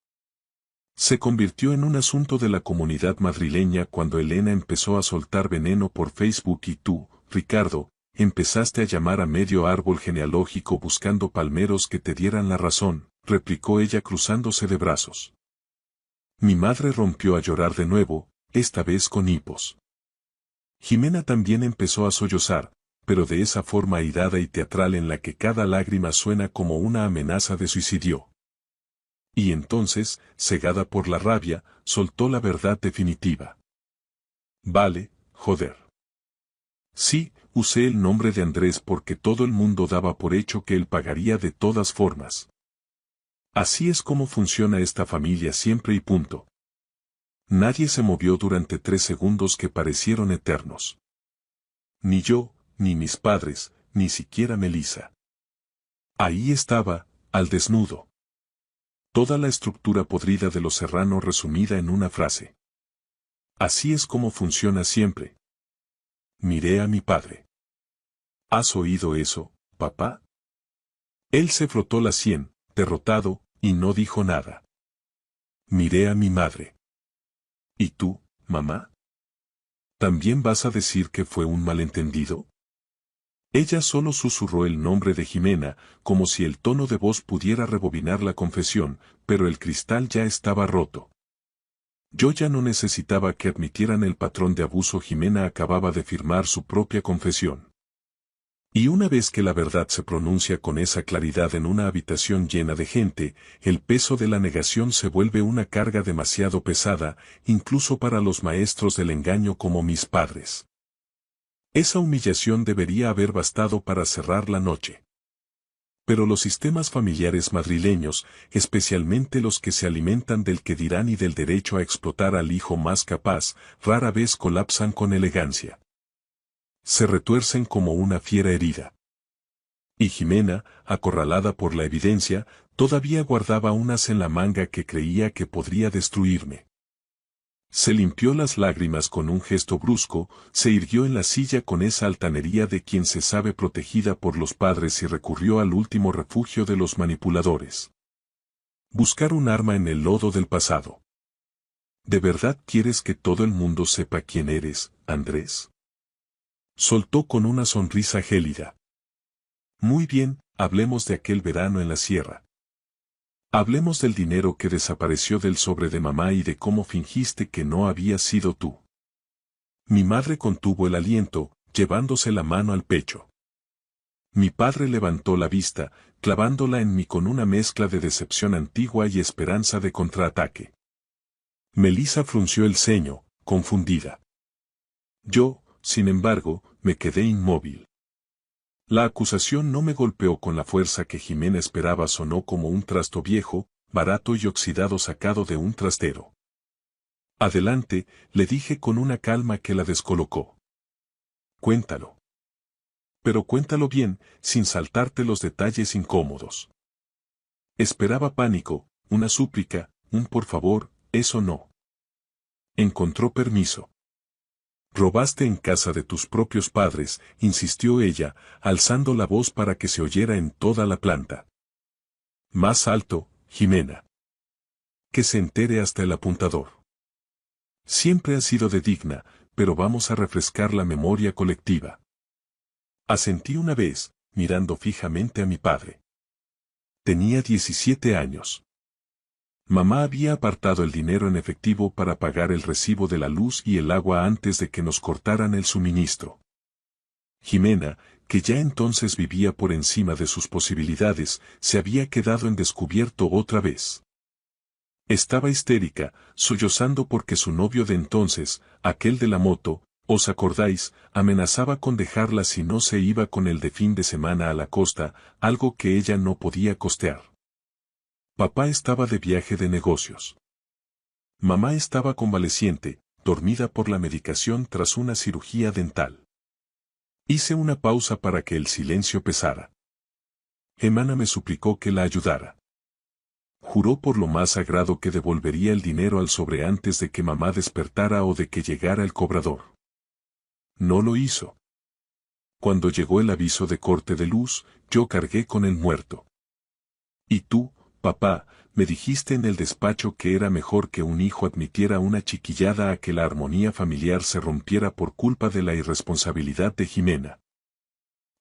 Se convirtió en un asunto de la comunidad madrileña cuando Elena empezó a soltar veneno por Facebook y tú, Ricardo, empezaste a llamar a medio árbol genealógico buscando palmeros que te dieran la razón, replicó ella cruzándose de brazos. Mi madre rompió a llorar de nuevo, esta vez con hipos. Jimena también empezó a sollozar, pero de esa forma airada y teatral en la que cada lágrima suena como una amenaza de suicidio. Y entonces, cegada por la rabia, soltó la verdad definitiva. Vale, joder. Sí, usé el nombre de Andrés porque todo el mundo daba por hecho que él pagaría de todas formas. Así es como funciona esta familia siempre y punto. Nadie se movió durante 3 segundos que parecieron eternos. Ni yo, ni mis padres, ni siquiera Melissa. Ahí estaba, al desnudo. Toda la estructura podrida de los Serrano resumida en una frase. Así es como funciona siempre. Miré a mi padre. ¿Has oído eso, papá? Él se frotó la sien, derrotado, y no dijo nada. Miré a mi madre. ¿Y tú, mamá? ¿También vas a decir que fue un malentendido? Ella solo susurró el nombre de Jimena, como si el tono de voz pudiera rebobinar la confesión, pero el cristal ya estaba roto. Yo ya no necesitaba que admitieran el patrón de abuso. Jimena acababa de firmar su propia confesión. Y una vez que la verdad se pronuncia con esa claridad en una habitación llena de gente, el peso de la negación se vuelve una carga demasiado pesada, incluso para los maestros del engaño como mis padres. Esa humillación debería haber bastado para cerrar la noche. Pero los sistemas familiares madrileños, especialmente los que se alimentan del que dirán y del derecho a explotar al hijo más capaz, rara vez colapsan con elegancia. Se retuercen como una fiera herida. Y Jimena, acorralada por la evidencia, todavía guardaba un as en la manga que creía que podría destruirme. Se limpió las lágrimas con un gesto brusco, se irguió en la silla con esa altanería de quien se sabe protegida por los padres y recurrió al último refugio de los manipuladores. Buscar un arma en el lodo del pasado. ¿De verdad quieres que todo el mundo sepa quién eres, Andrés? Soltó con una sonrisa gélida. Muy bien, hablemos de aquel verano en la sierra. Hablemos del dinero que desapareció del sobre de mamá y de cómo fingiste que no había sido tú. Mi madre contuvo el aliento, llevándose la mano al pecho. Mi padre levantó la vista, clavándola en mí con una mezcla de decepción antigua y esperanza de contraataque. Melissa frunció el ceño, confundida. Yo, sin embargo, me quedé inmóvil. La acusación no me golpeó con la fuerza que Jimena esperaba, sonó como un trasto viejo, barato y oxidado sacado de un trastero. Adelante, le dije con una calma que la descolocó. Cuéntalo. Pero cuéntalo bien, sin saltarte los detalles incómodos. Esperaba pánico, una súplica, un por favor, eso no. Encontró permiso. Robaste en casa de tus propios padres, insistió ella, alzando la voz para que se oyera en toda la planta. Más alto, Jimena. Que se entere hasta el apuntador. Siempre has sido de digna, pero vamos a refrescar la memoria colectiva. Asentí una vez, mirando fijamente a mi padre. Tenía 17 años. Mamá había apartado el dinero en efectivo para pagar el recibo de la luz y el agua antes de que nos cortaran el suministro. Jimena, que ya entonces vivía por encima de sus posibilidades, se había quedado en descubierto otra vez. Estaba histérica, sollozando porque su novio de entonces, aquel de la moto, ¿os acordáis?, amenazaba con dejarla si no se iba con él de fin de semana a la costa, algo que ella no podía costear. Papá estaba de viaje de negocios. Mamá estaba convaleciente, dormida por la medicación tras una cirugía dental. Hice una pausa para que el silencio pesara. Jimena me suplicó que la ayudara. Juró por lo más sagrado que devolvería el dinero al sobre antes de que mamá despertara o de que llegara el cobrador. No lo hizo. Cuando llegó el aviso de corte de luz, yo cargué con el muerto. Y tú, papá, me dijiste en el despacho que era mejor que un hijo admitiera una chiquillada a que la armonía familiar se rompiera por culpa de la irresponsabilidad de Jimena.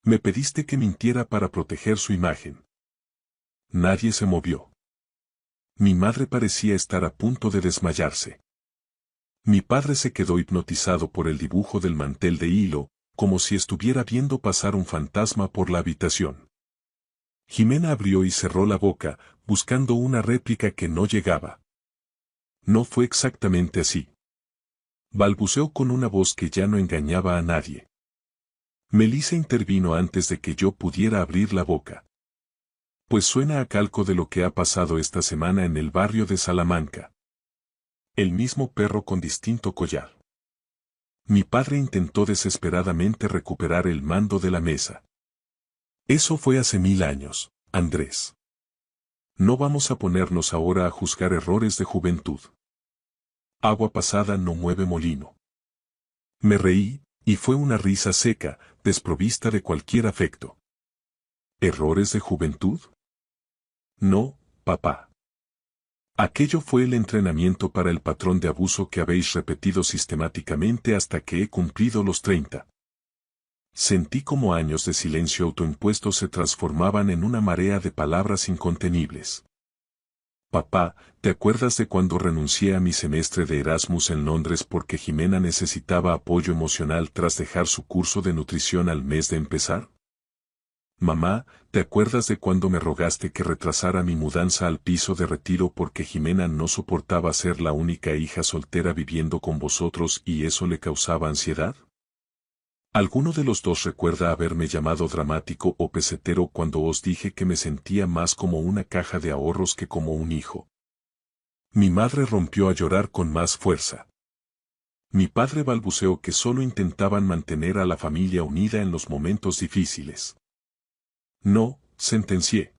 Me pediste que mintiera para proteger su imagen. Nadie se movió. Mi madre parecía estar a punto de desmayarse. Mi padre se quedó hipnotizado por el dibujo del mantel de hilo, como si estuviera viendo pasar un fantasma por la habitación. Jimena abrió y cerró la boca, buscando una réplica que no llegaba. No fue exactamente así. Balbuceó con una voz que ya no engañaba a nadie. Melissa intervino antes de que yo pudiera abrir la boca. Pues suena a calco de lo que ha pasado esta semana en el barrio de Salamanca. El mismo perro con distinto collar. Mi padre intentó desesperadamente recuperar el mando de la mesa. Eso fue hace 1000 años, Andrés. No vamos a ponernos ahora a juzgar errores de juventud. Agua pasada no mueve molino. Me reí, y fue una risa seca, desprovista de cualquier afecto. ¿Errores de juventud? No, papá. Aquello fue el entrenamiento para el patrón de abuso que habéis repetido sistemáticamente hasta que he cumplido los 30. Sentí como años de silencio autoimpuesto se transformaban en una marea de palabras incontenibles. Papá, ¿te acuerdas de cuando renuncié a mi semestre de Erasmus en Londres porque Jimena necesitaba apoyo emocional tras dejar su curso de nutrición al mes de empezar? Mamá, ¿te acuerdas de cuando me rogaste que retrasara mi mudanza al piso de retiro porque Jimena no soportaba ser la única hija soltera viviendo con vosotros y eso le causaba ansiedad? ¿Alguno de los dos recuerda haberme llamado dramático o pesetero cuando os dije que me sentía más como una caja de ahorros que como un hijo? Mi madre rompió a llorar con más fuerza. Mi padre balbuceó que solo intentaban mantener a la familia unida en los momentos difíciles. No, sentencié.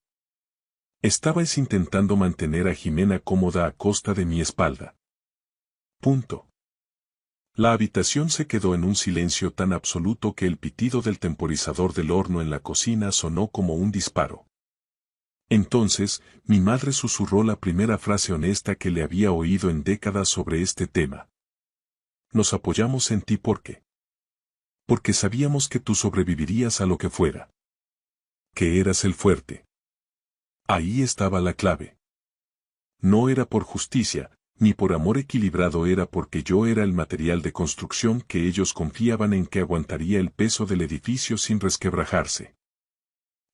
Estabais intentando mantener a Jimena cómoda a costa de mi espalda. Punto. La habitación se quedó en un silencio tan absoluto que el pitido del temporizador del horno en la cocina sonó como un disparo. Entonces, mi madre susurró la primera frase honesta que le había oído en décadas sobre este tema. Nos apoyamos en ti porque sabíamos que tú sobrevivirías a lo que fuera. Que eras el fuerte. Ahí estaba la clave. No era por justicia, ni por amor equilibrado, era porque yo era el material de construcción que ellos confiaban en que aguantaría el peso del edificio sin resquebrajarse.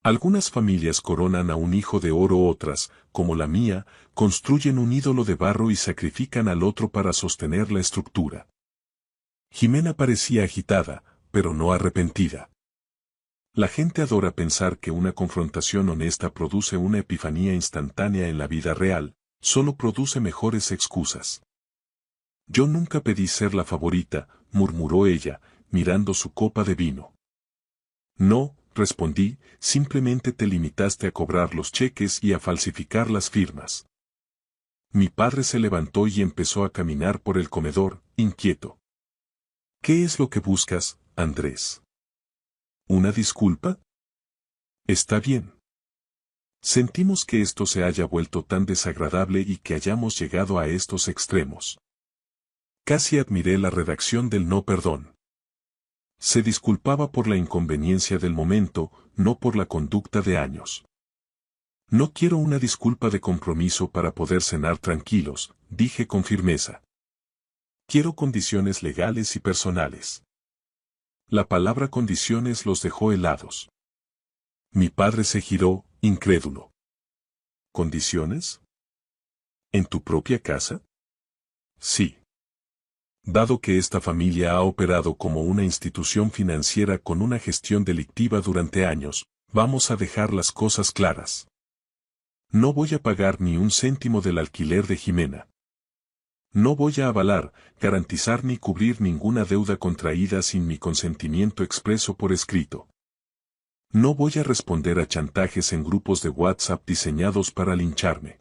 Algunas familias coronan a un hijo de oro, otras, como la mía, construyen un ídolo de barro y sacrifican al otro para sostener la estructura. Jimena parecía agitada, pero no arrepentida. La gente adora pensar que una confrontación honesta produce una epifanía instantánea en la vida real, solo produce mejores excusas. Yo nunca pedí ser la favorita, murmuró ella, mirando su copa de vino. No, respondí, simplemente te limitaste a cobrar los cheques y a falsificar las firmas. Mi padre se levantó y empezó a caminar por el comedor, inquieto. ¿Qué es lo que buscas, Andrés? ¿Una disculpa? Está bien. Sentimos que esto se haya vuelto tan desagradable y que hayamos llegado a estos extremos. Casi admiré la redacción del no perdón. Se disculpaba por la inconveniencia del momento, no por la conducta de años. No quiero una disculpa de compromiso para poder cenar tranquilos, dije con firmeza. Quiero condiciones legales y personales. La palabra condiciones los dejó helados. Mi padre se giró, incrédulo. ¿Condiciones? ¿En tu propia casa? Sí. Dado que esta familia ha operado como una institución financiera con una gestión delictiva durante años, vamos a dejar las cosas claras. No voy a pagar ni un céntimo del alquiler de Jimena. No voy a avalar, garantizar ni cubrir ninguna deuda contraída sin mi consentimiento expreso por escrito. No voy a responder a chantajes en grupos de WhatsApp diseñados para lincharme.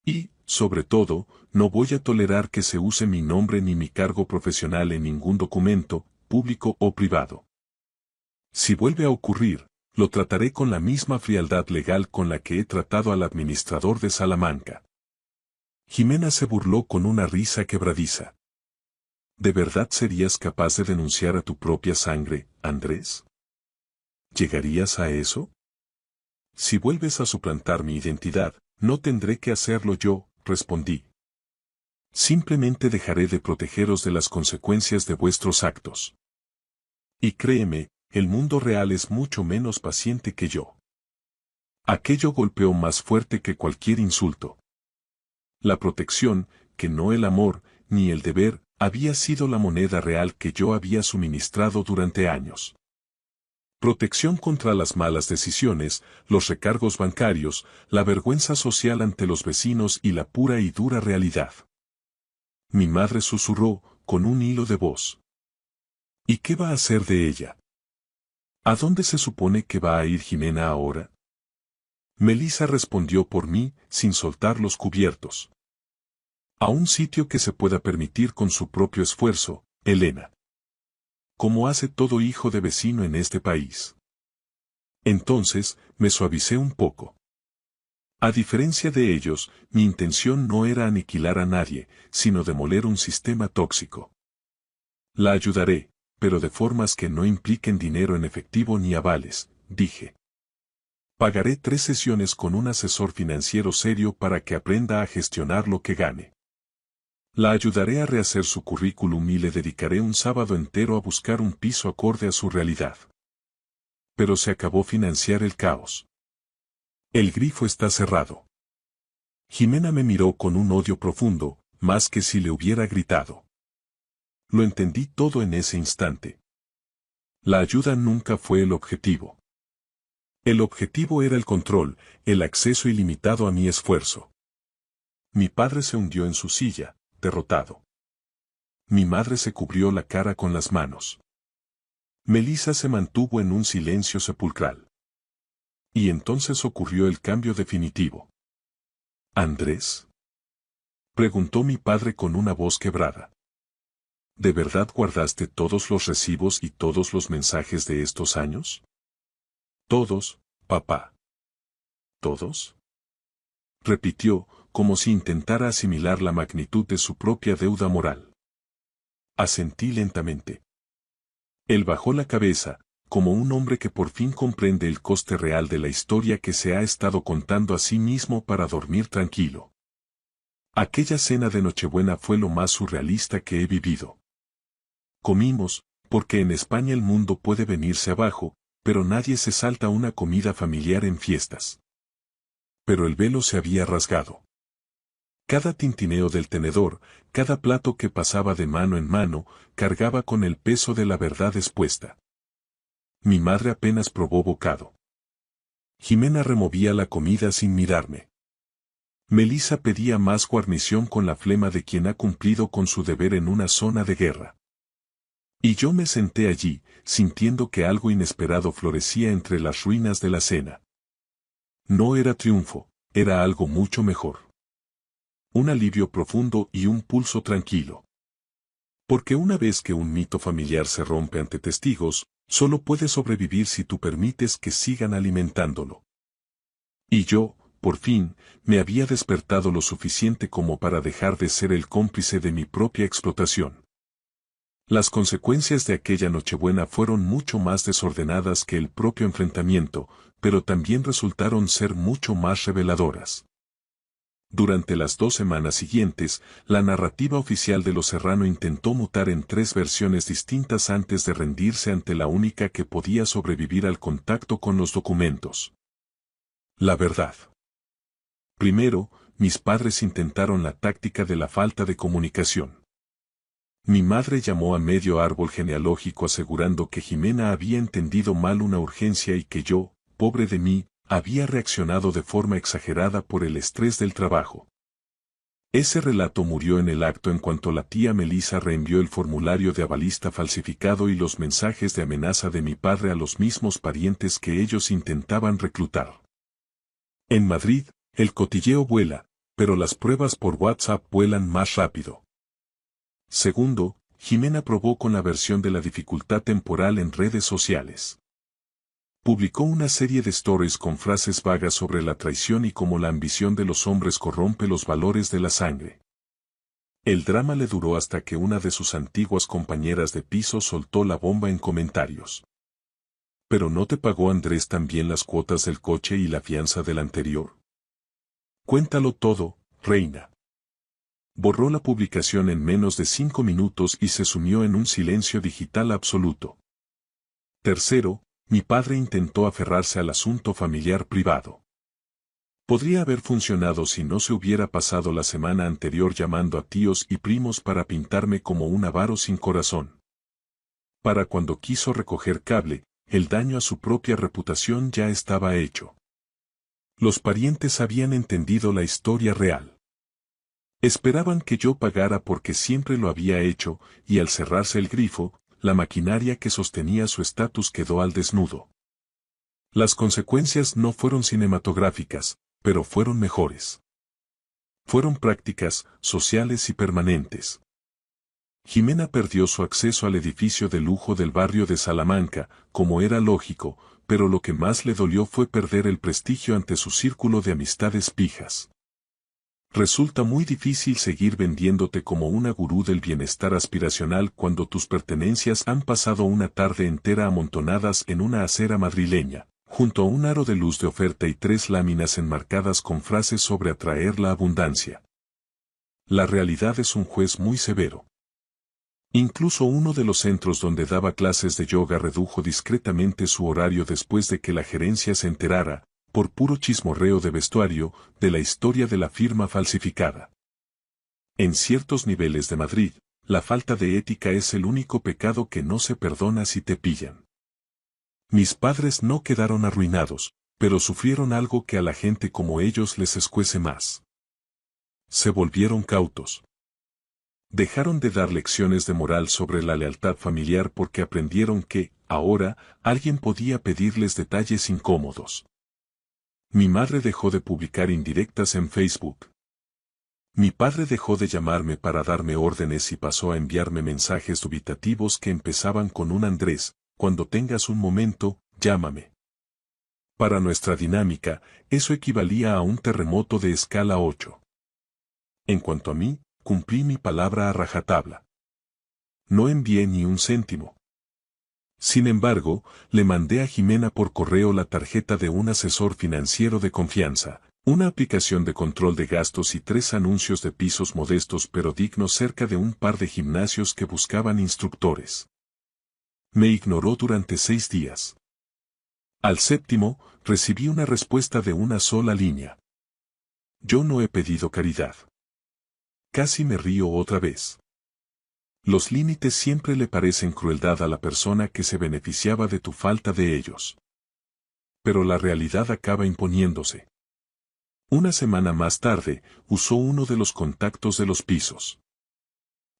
Y, sobre todo, no voy a tolerar que se use mi nombre ni mi cargo profesional en ningún documento, público o privado. Si vuelve a ocurrir, lo trataré con la misma frialdad legal con la que he tratado al administrador de Salamanca. Jimena se burló con una risa quebradiza. ¿De verdad serías capaz de denunciar a tu propia sangre, Andrés? ¿Llegarías a eso? Si vuelves a suplantar mi identidad, no tendré que hacerlo yo, respondí. Simplemente dejaré de protegeros de las consecuencias de vuestros actos. Y créeme, el mundo real es mucho menos paciente que yo. Aquello golpeó más fuerte que cualquier insulto. La protección, que no el amor, ni el deber, había sido la moneda real que yo había suministrado durante años. Protección contra las malas decisiones, los recargos bancarios, la vergüenza social ante los vecinos y la pura y dura realidad. Mi madre susurró, con un hilo de voz. ¿Y qué va a hacer de ella? ¿A dónde se supone que va a ir Jimena ahora? Melissa respondió por mí, sin soltar los cubiertos. A un sitio que se pueda permitir con su propio esfuerzo, Elena. Como hace todo hijo de vecino en este país. Entonces, me suavicé un poco. A diferencia de ellos, mi intención no era aniquilar a nadie, sino demoler un sistema tóxico. La ayudaré, pero de formas que no impliquen dinero en efectivo ni avales, dije. Pagaré 3 sesiones con un asesor financiero serio para que aprenda a gestionar lo que gane. La ayudaré a rehacer su currículum y le dedicaré un sábado entero a buscar un piso acorde a su realidad. Pero se acabó financiar el caos. El grifo está cerrado. Jimena me miró con un odio profundo, más que si le hubiera gritado. Lo entendí todo en ese instante. La ayuda nunca fue el objetivo. El objetivo era el control, el acceso ilimitado a mi esfuerzo. Mi padre se hundió en su silla, derrotado. Mi madre se cubrió la cara con las manos. Melissa se mantuvo en un silencio sepulcral. Y entonces ocurrió el cambio definitivo. ¿Andrés? Preguntó mi padre con una voz quebrada. ¿De verdad guardaste todos los recibos y todos los mensajes de estos años? Todos, papá. ¿Todos? Repitió, como si intentara asimilar la magnitud de su propia deuda moral. Asentí lentamente. Él bajó la cabeza, como un hombre que por fin comprende el coste real de la historia que se ha estado contando a sí mismo para dormir tranquilo. Aquella cena de Nochebuena fue lo más surrealista que he vivido. Comimos, porque en España el mundo puede venirse abajo, pero nadie se salta una comida familiar en fiestas. Pero el velo se había rasgado. Cada tintineo del tenedor, cada plato que pasaba de mano en mano, cargaba con el peso de la verdad expuesta. Mi madre apenas probó bocado. Jimena removía la comida sin mirarme. Melissa pedía más guarnición con la flema de quien ha cumplido con su deber en una zona de guerra. Y yo me senté allí, sintiendo que algo inesperado florecía entre las ruinas de la cena. No era triunfo, era algo mucho mejor. Un alivio profundo y un pulso tranquilo. Porque una vez que un mito familiar se rompe ante testigos, solo puede sobrevivir si tú permites que sigan alimentándolo. Y yo, por fin, me había despertado lo suficiente como para dejar de ser el cómplice de mi propia explotación. Las consecuencias de aquella Nochebuena fueron mucho más desordenadas que el propio enfrentamiento, pero también resultaron ser mucho más reveladoras. Durante las 2 semanas siguientes, la narrativa oficial de Los Serrano intentó mutar en 3 versiones distintas antes de rendirse ante la única que podía sobrevivir al contacto con los documentos. La verdad. Primero, mis padres intentaron la táctica de la falta de comunicación. Mi madre llamó a medio árbol genealógico asegurando que Jimena había entendido mal una urgencia y que yo, pobre de mí, había reaccionado de forma exagerada por el estrés del trabajo. Ese relato murió en el acto en cuanto la tía Melissa reenvió el formulario de avalista falsificado y los mensajes de amenaza de mi padre a los mismos parientes que ellos intentaban reclutar. En Madrid, el cotilleo vuela, pero las pruebas por WhatsApp vuelan más rápido. Segundo, Jimena probó con la versión de la dificultad temporal en redes sociales. Publicó una serie de stories con frases vagas sobre la traición y cómo la ambición de los hombres corrompe los valores de la sangre. El drama le duró hasta que una de sus antiguas compañeras de piso soltó la bomba en comentarios. ¿Pero no te pagó Andrés también las cuotas del coche y la fianza del anterior? Cuéntalo todo, reina. Borró la publicación en menos de 5 minutos y se sumió en un silencio digital absoluto. Tercero, mi padre intentó aferrarse al asunto familiar privado. Podría haber funcionado si no se hubiera pasado la semana anterior llamando a tíos y primos para pintarme como un avaro sin corazón. Para cuando quiso recoger cable, el daño a su propia reputación ya estaba hecho. Los parientes habían entendido la historia real. Esperaban que yo pagara porque siempre lo había hecho, y al cerrarse el grifo, la maquinaria que sostenía su estatus quedó al desnudo. Las consecuencias no fueron cinematográficas, pero fueron mejores. Fueron prácticas, sociales y permanentes. Jimena perdió su acceso al edificio de lujo del barrio de Salamanca, como era lógico, pero lo que más le dolió fue perder el prestigio ante su círculo de amistades pijas. Resulta muy difícil seguir vendiéndote como una gurú del bienestar aspiracional cuando tus pertenencias han pasado una tarde entera amontonadas en una acera madrileña, junto a un aro de luz de oferta y 3 láminas enmarcadas con frases sobre atraer la abundancia. La realidad es un juez muy severo. Incluso uno de los centros donde daba clases de yoga redujo discretamente su horario después de que la gerencia se enterara, por puro chismorreo de vestuario, de la historia de la firma falsificada. En ciertos niveles de Madrid, la falta de ética es el único pecado que no se perdona si te pillan. Mis padres no quedaron arruinados, pero sufrieron algo que a la gente como ellos les escuece más. Se volvieron cautos. Dejaron de dar lecciones de moral sobre la lealtad familiar porque aprendieron que, ahora, alguien podía pedirles detalles incómodos. Mi madre dejó de publicar indirectas en Facebook. Mi padre dejó de llamarme para darme órdenes y pasó a enviarme mensajes dubitativos que empezaban con un Andrés, cuando tengas un momento, llámame. Para nuestra dinámica, eso equivalía a un terremoto de escala 8. En cuanto a mí, cumplí mi palabra a rajatabla. No envié ni un céntimo. Sin embargo, le mandé a Jimena por correo la tarjeta de un asesor financiero de confianza, Una aplicación de control de gastos y 3 anuncios de pisos modestos pero dignos cerca de un par de gimnasios que buscaban instructores. Me ignoró durante 6 días. Al séptimo, recibí una respuesta de una sola línea. Yo no he pedido caridad. Casi me río otra vez. Los límites siempre le parecen crueldad a la persona que se beneficiaba de tu falta de ellos. Pero la realidad acaba imponiéndose. Una semana más tarde, usó uno de los contactos de los pisos.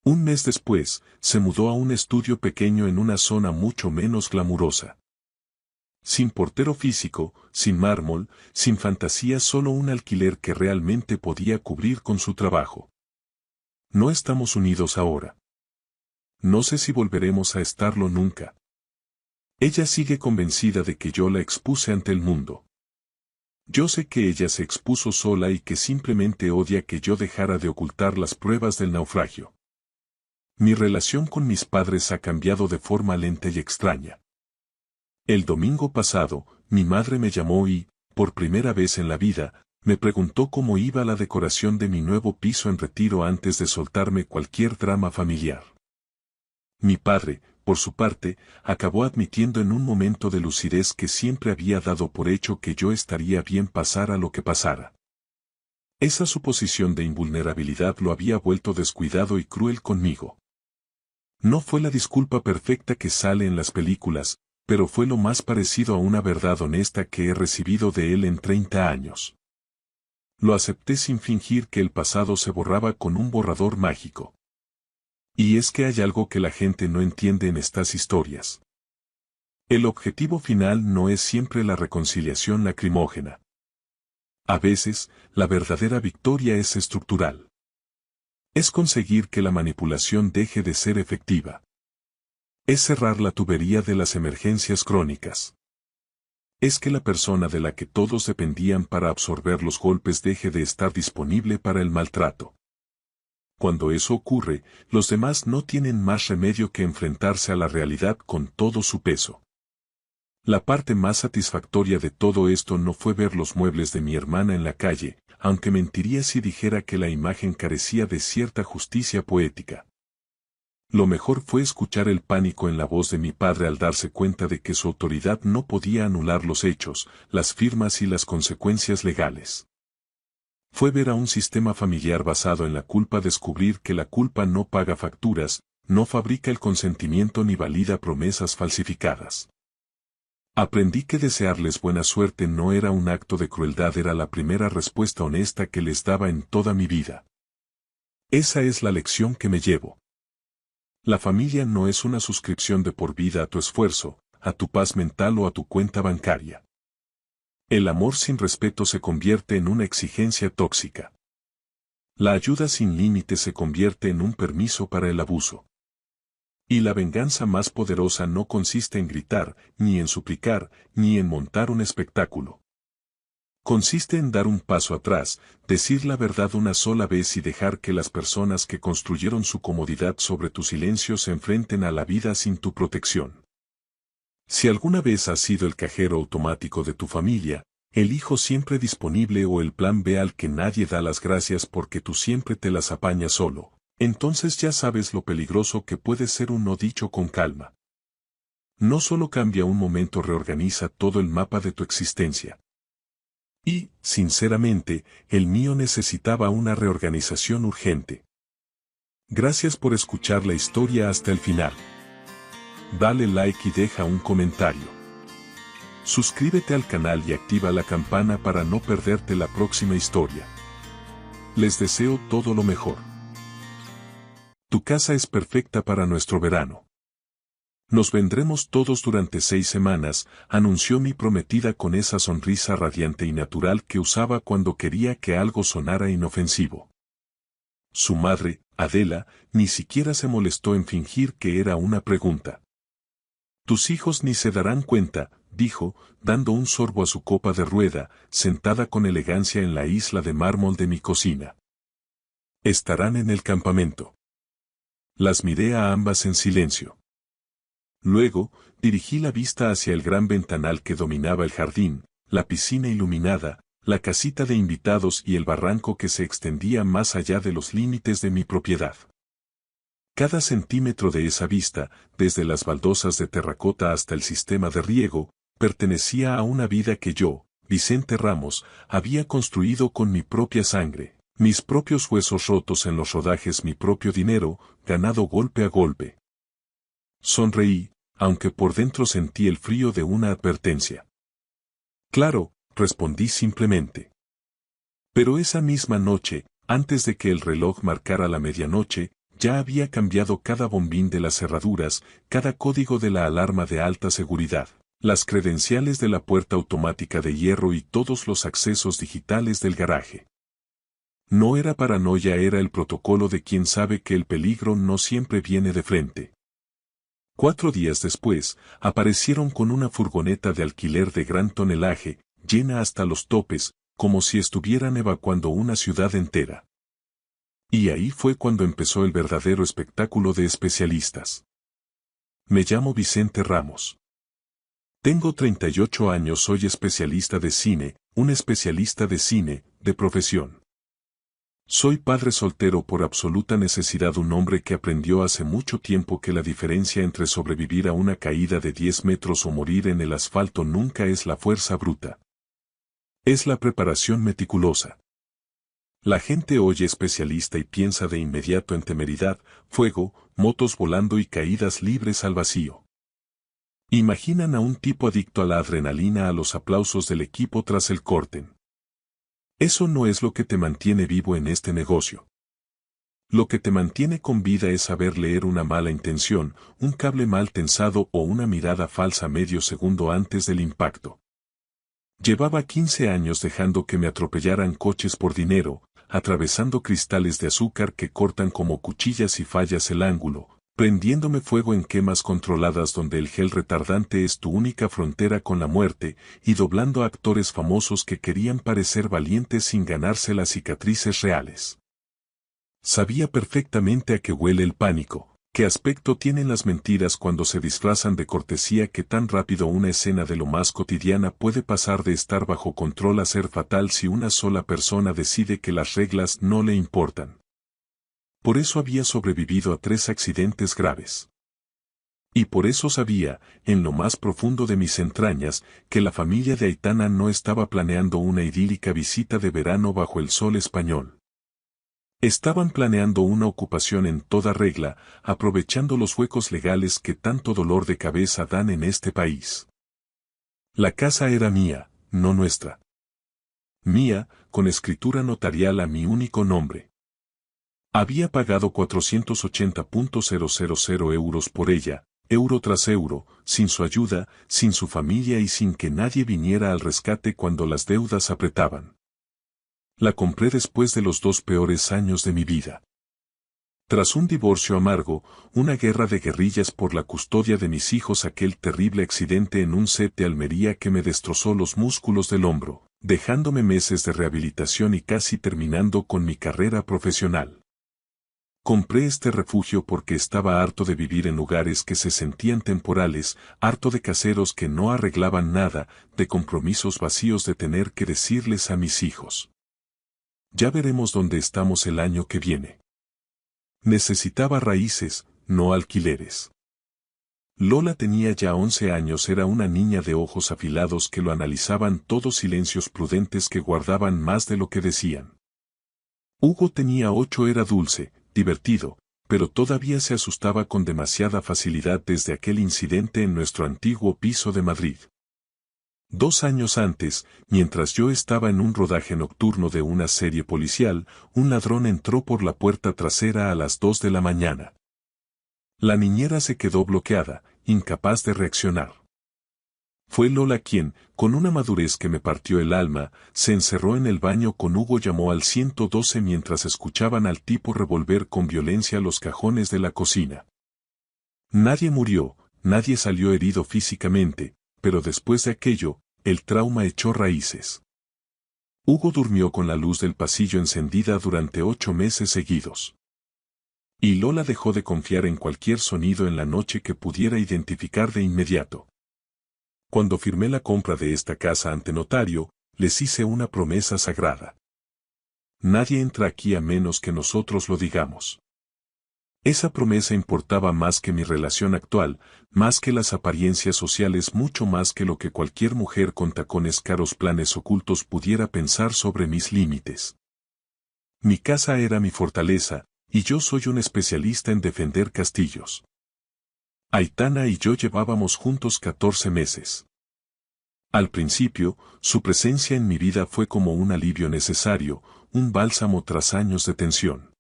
Un mes después, se mudó a un estudio pequeño en una zona mucho menos glamurosa. Sin portero físico, sin mármol, sin fantasía, solo un alquiler que realmente podía cubrir con su trabajo. No estamos unidos ahora. No sé si volveremos a estarlo nunca. Ella sigue convencida de que yo la expuse ante el mundo. Yo sé que ella se expuso sola y que simplemente odia que yo dejara de ocultar las pruebas del naufragio. Mi relación con mis padres ha cambiado de forma lenta y extraña. El domingo pasado, mi madre me llamó y, por primera vez en la vida, me preguntó cómo iba la decoración de mi nuevo piso en Retiro antes de soltarme cualquier drama familiar. Mi padre, por su parte, acabó admitiendo en un momento de lucidez que siempre había dado por hecho que yo estaría bien pasara lo que pasara. Esa suposición de invulnerabilidad lo había vuelto descuidado y cruel conmigo. No fue la disculpa perfecta que sale en las películas, pero fue lo más parecido a una verdad honesta que he recibido de él en 30 años. Lo acepté sin fingir que el pasado se borraba con un borrador mágico. Y es que hay algo que la gente no entiende en estas historias. El objetivo final no es siempre la reconciliación lacrimógena. A veces, la verdadera victoria es estructural. Es conseguir que la manipulación deje de ser efectiva. Es cerrar la tubería de las emergencias crónicas. Es que la persona de la que todos dependían para absorber los golpes deje de estar disponible para el maltrato. Cuando eso ocurre, los demás no tienen más remedio que enfrentarse a la realidad con todo su peso. La parte más satisfactoria de todo esto no fue ver los muebles de mi hermana en la calle, aunque mentiría si dijera que la imagen carecía de cierta justicia poética. Lo mejor fue escuchar el pánico en la voz de mi padre al darse cuenta de que su autoridad no podía anular los hechos, las firmas y las consecuencias legales. Fue ver a un sistema familiar basado en la culpa descubrir que la culpa no paga facturas, no fabrica el consentimiento ni valida promesas falsificadas. Aprendí que desearles buena suerte no era un acto de crueldad, era la primera respuesta honesta que les daba en toda mi vida. Esa es la lección que me llevo. La familia no es una suscripción de por vida a tu esfuerzo, a tu paz mental o a tu cuenta bancaria. El amor sin respeto se convierte en una exigencia tóxica. La ayuda sin límites se convierte en un permiso para el abuso. Y la venganza más poderosa no consiste en gritar, ni en suplicar, ni en montar un espectáculo. Consiste en dar un paso atrás, decir la verdad una sola vez y dejar que las personas que construyeron su comodidad sobre tu silencio se enfrenten a la vida sin tu protección. Si alguna vez has sido el cajero automático de tu familia, el hijo siempre disponible o el plan B al que nadie da las gracias porque tú siempre te las apañas solo, entonces ya sabes lo peligroso que puede ser un no dicho con calma. No solo cambia un momento, reorganiza todo el mapa de tu existencia. Y, sinceramente, el mío necesitaba una reorganización urgente. Gracias por escuchar la historia hasta el final. Dale like y deja un comentario. Suscríbete al canal y activa la campana para no perderte la próxima historia. Les deseo todo lo mejor. Tu casa es perfecta para nuestro verano. Nos vendremos todos durante 6 semanas, anunció mi prometida con esa sonrisa radiante y natural que usaba cuando quería que algo sonara inofensivo. Su madre, Adela, ni siquiera se molestó en fingir que era una pregunta. Tus hijos ni se darán cuenta, dijo, dando un sorbo a su copa de rueda, sentada con elegancia en la isla de mármol de mi cocina. Estarán en el campamento. Las miré a ambas en silencio. Luego, dirigí la vista hacia el gran ventanal que dominaba el jardín, la piscina iluminada, la casita de invitados y el barranco que se extendía más allá de los límites de mi propiedad. Cada centímetro de esa vista, desde las baldosas de terracota hasta el sistema de riego, pertenecía a una vida que yo, Vicente Ramos, había construido con mi propia sangre, mis propios huesos rotos en los rodajes, mi propio dinero, ganado golpe a golpe. Sonreí, aunque por dentro sentí el frío de una advertencia. Claro, respondí simplemente. Pero esa misma noche, antes de que el reloj marcara la medianoche, ya había cambiado cada bombín de las cerraduras, cada código de la alarma de alta seguridad, las credenciales de la puerta automática de hierro y todos los accesos digitales del garaje. No era paranoia, era el protocolo de quien sabe que el peligro no siempre viene de frente. 4 días después, aparecieron con una furgoneta de alquiler de gran tonelaje, llena hasta los topes, como si estuvieran evacuando una ciudad entera. Y ahí fue cuando empezó el verdadero espectáculo de especialistas. Me llamo Vicente Ramos. Tengo 38 años, soy especialista de cine, un especialista de cine, de profesión. Soy padre soltero por absoluta necesidad, un hombre que aprendió hace mucho tiempo que la diferencia entre sobrevivir a una caída de 10 metros o morir en el asfalto nunca es la fuerza bruta. Es la preparación meticulosa. La gente oye especialista y piensa de inmediato en temeridad, fuego, motos volando y caídas libres al vacío. Imaginan a un tipo adicto a la adrenalina, a los aplausos del equipo tras el corte. Eso no es lo que te mantiene vivo en este negocio. Lo que te mantiene con vida es saber leer una mala intención, un cable mal tensado o una mirada falsa medio segundo antes del impacto. Llevaba 15 años dejando que me atropellaran coches por dinero, atravesando cristales de azúcar que cortan como cuchillas y fallas el ángulo, prendiéndome fuego en quemas controladas donde el gel retardante es tu única frontera con la muerte, y doblando a actores famosos que querían parecer valientes sin ganarse las cicatrices reales. Sabía perfectamente a qué huele el pánico, qué aspecto tienen las mentiras cuando se disfrazan de cortesía, que tan rápido una escena de lo más cotidiana puede pasar de estar bajo control a ser fatal si una sola persona decide que las reglas no le importan. Por eso había sobrevivido a 3 accidentes graves. Y por eso sabía, en lo más profundo de mis entrañas, que la familia de Aitana no estaba planeando una idílica visita de verano bajo el sol español. Estaban planeando una ocupación en toda regla, aprovechando los huecos legales que tanto dolor de cabeza dan en este país. La casa era mía, no nuestra. Mía, con escritura notarial a mi único nombre. Había pagado 480.000 euros por ella, euro tras euro, sin su ayuda, sin su familia y sin que nadie viniera al rescate cuando las deudas apretaban. La compré después de los 2 peores años de mi vida. Tras un divorcio amargo, una guerra de guerrillas por la custodia de mis hijos, aquel terrible accidente en un set de Almería que me destrozó los músculos del hombro, dejándome meses de rehabilitación y casi terminando con mi carrera profesional. Compré este refugio porque estaba harto de vivir en lugares que se sentían temporales, harto de caseros que no arreglaban nada, de compromisos vacíos, de tener que decirles a mis hijos: ya veremos dónde estamos el año que viene. Necesitaba raíces, no alquileres. Lola tenía ya 11 años, era una niña de ojos afilados que lo analizaban todo, silencios prudentes que guardaban más de lo que decían. Hugo tenía 8, era dulce, divertido, pero todavía se asustaba con demasiada facilidad desde aquel incidente en nuestro antiguo piso de Madrid. 2 años antes, mientras yo estaba en un rodaje nocturno de una serie policial, un ladrón entró por la puerta trasera a las 2 de la mañana. La niñera se quedó bloqueada, incapaz de reaccionar. Fue Lola quien, con una madurez que me partió el alma, se encerró en el baño con Hugo, llamó al 112 mientras escuchaban al tipo revolver con violencia los cajones de la cocina. Nadie murió, nadie salió herido físicamente, pero después de aquello, el trauma echó raíces. Hugo durmió con la luz del pasillo encendida durante 8 meses seguidos. Y Lola dejó de confiar en cualquier sonido en la noche que pudiera identificar de inmediato. Cuando firmé la compra de esta casa ante notario, les hice una promesa sagrada. Nadie entra aquí a menos que nosotros lo digamos. Esa promesa importaba más que mi relación actual, más que las apariencias sociales, mucho más que lo que cualquier mujer con tacones caros planes ocultos pudiera pensar sobre mis límites. Mi casa era mi fortaleza, y yo soy un especialista en defender castillos. Aitana y yo llevábamos juntos 14 meses. Al principio, su presencia en mi vida fue como un alivio necesario, un bálsamo tras años de tensión.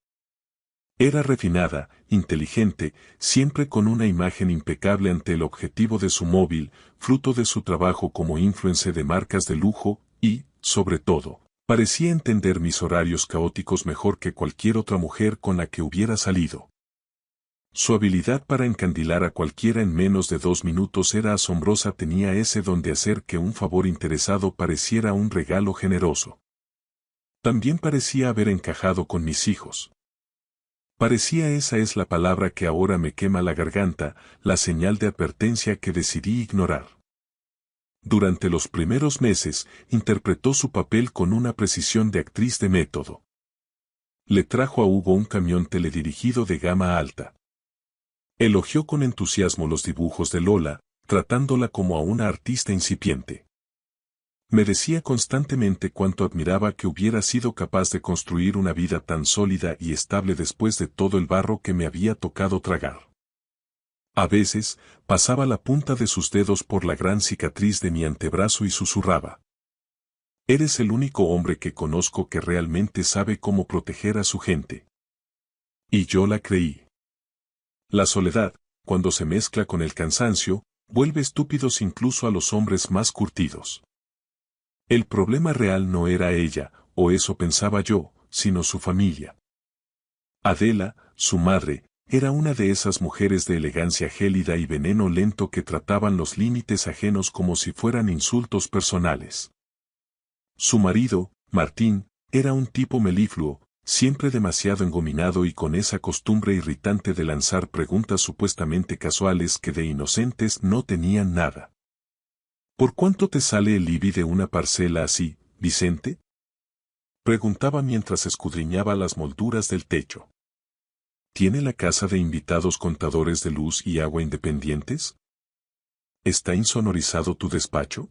Era refinada, inteligente, siempre con una imagen impecable ante el objetivo de su móvil, fruto de su trabajo como influencer de marcas de lujo, y, sobre todo, parecía entender mis horarios caóticos mejor que cualquier otra mujer con la que hubiera salido. Su habilidad para encandilar a cualquiera en menos de 2 minutos era asombrosa, tenía ese don de hacer que un favor interesado pareciera un regalo generoso. También parecía haber encajado con mis hijos. Parecía, esa es la palabra que ahora me quema la garganta, la señal de advertencia que decidí ignorar. Durante los primeros meses, interpretó su papel con una precisión de actriz de método. Le trajo a Hugo un camión teledirigido de gama alta. Elogió con entusiasmo los dibujos de Lola, tratándola como a una artista incipiente. Me decía constantemente cuánto admiraba que hubiera sido capaz de construir una vida tan sólida y estable después de todo el barro que me había tocado tragar. A veces, pasaba la punta de sus dedos por la gran cicatriz de mi antebrazo y susurraba: «Eres el único hombre que conozco que realmente sabe cómo proteger a su gente». Y yo la creí. La soledad, cuando se mezcla con el cansancio, vuelve estúpidos incluso a los hombres más curtidos. El problema real no era ella, o eso pensaba yo, sino su familia. Adela, su madre, era una de esas mujeres de elegancia gélida y veneno lento que trataban los límites ajenos como si fueran insultos personales. Su marido, Martín, era un tipo melifluo, siempre demasiado engominado y con esa costumbre irritante de lanzar preguntas supuestamente casuales que de inocentes no tenían nada. ¿Por cuánto te sale el IBI de una parcela así, Vicente?, preguntaba mientras escudriñaba las molduras del techo. ¿Tiene la casa de invitados contadores de luz y agua independientes? ¿Está insonorizado tu despacho?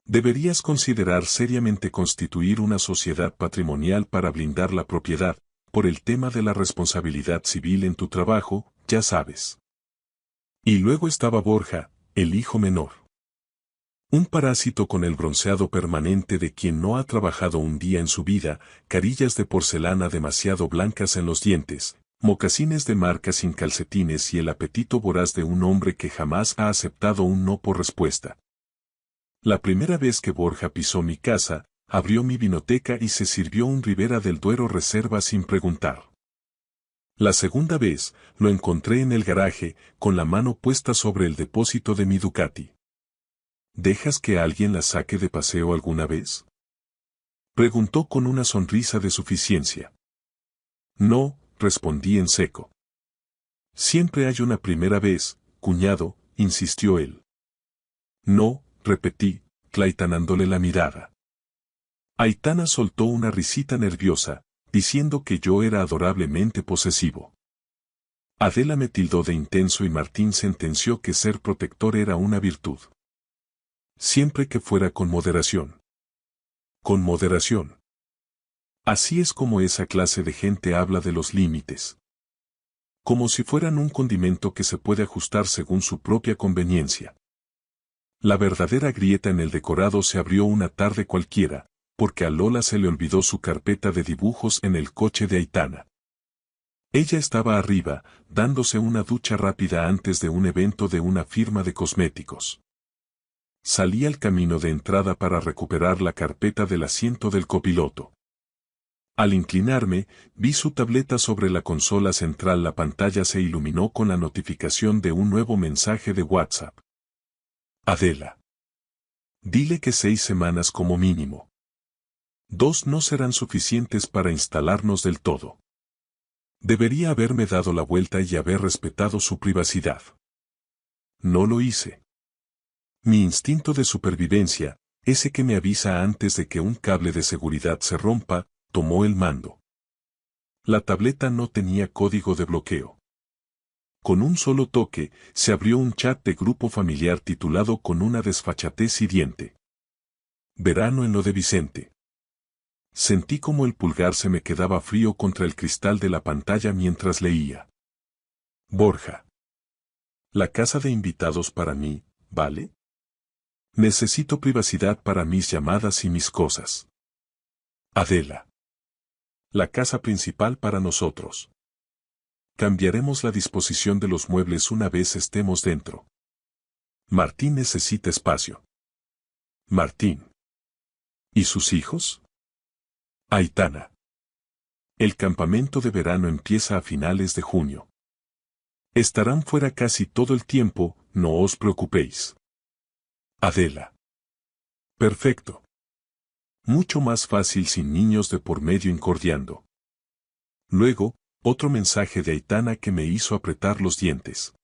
Deberías considerar seriamente constituir una sociedad patrimonial para blindar la propiedad, por el tema de la responsabilidad civil en tu trabajo, ya sabes. Y luego estaba Borja, el hijo menor. Un parásito con el bronceado permanente de quien no ha trabajado un día en su vida, carillas de porcelana demasiado blancas en los dientes, mocasines de marca sin calcetines y el apetito voraz de un hombre que jamás ha aceptado un no por respuesta. La primera vez que Borja pisó mi casa, abrió mi vinoteca y se sirvió un Ribera del Duero Reserva sin preguntar. La segunda vez, lo encontré en el garaje, con la mano puesta sobre el depósito de mi Ducati. ¿Dejas que alguien la saque de paseo alguna vez?, preguntó con una sonrisa de suficiencia. No, respondí en seco. Siempre hay una primera vez, cuñado, insistió él. No, repetí, claitanándole la mirada. Aitana soltó una risita nerviosa, diciendo que yo era adorablemente posesivo. Adela me tildó de intenso y Martín sentenció que ser protector era una virtud. Siempre que fuera con moderación. Con moderación. Así es como esa clase de gente habla de los límites. Como si fueran un condimento que se puede ajustar según su propia conveniencia. La verdadera grieta en el decorado se abrió una tarde cualquiera, porque a Lola se le olvidó su carpeta de dibujos en el coche de Aitana. Ella estaba arriba, dándose una ducha rápida antes de un evento de una firma de cosméticos. Salí al camino de entrada para recuperar la carpeta del asiento del copiloto. Al inclinarme, vi su tableta sobre la consola central. La pantalla se iluminó con la notificación de un nuevo mensaje de WhatsApp. Adela. Dile que 6 semanas como mínimo. 2 no serán suficientes para instalarnos del todo. Debería haberme dado la vuelta y haber respetado su privacidad. No lo hice. Mi instinto de supervivencia, ese que me avisa antes de que un cable de seguridad se rompa, tomó el mando. La tableta no tenía código de bloqueo. Con un solo toque, se abrió un chat de grupo familiar titulado con una desfachatez hiriente: Verano en lo de Vicente. Sentí como el pulgar se me quedaba frío contra el cristal de la pantalla mientras leía. Borja. La casa de invitados para mí, ¿vale? Necesito privacidad para mis llamadas y mis cosas. Adela. La casa principal para nosotros. Cambiaremos la disposición de los muebles una vez estemos dentro. Martín necesita espacio. Martín. ¿Y sus hijos? Aitana. El campamento de verano empieza a finales de junio. Estarán fuera casi todo el tiempo, no os preocupéis. Adela. Perfecto. Mucho más fácil sin niños de por medio incordiando. Luego, otro mensaje de Aitana que me hizo apretar los dientes.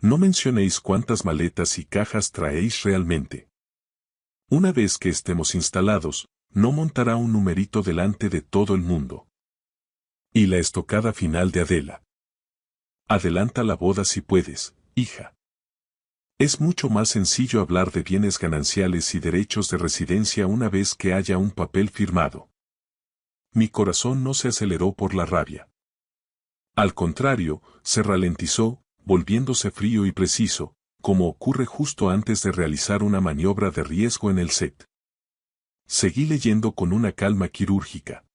No mencionéis cuántas maletas y cajas traéis realmente. Una vez que estemos instalados, no montará un numerito delante de todo el mundo. Y la estocada final de Adela. Adelanta la boda si puedes, hija. Es mucho más sencillo hablar de bienes gananciales y derechos de residencia una vez que haya un papel firmado. Mi corazón no se aceleró por la rabia. Al contrario, se ralentizó, volviéndose frío y preciso, como ocurre justo antes de realizar una maniobra de riesgo en el set. Seguí leyendo con una calma quirúrgica.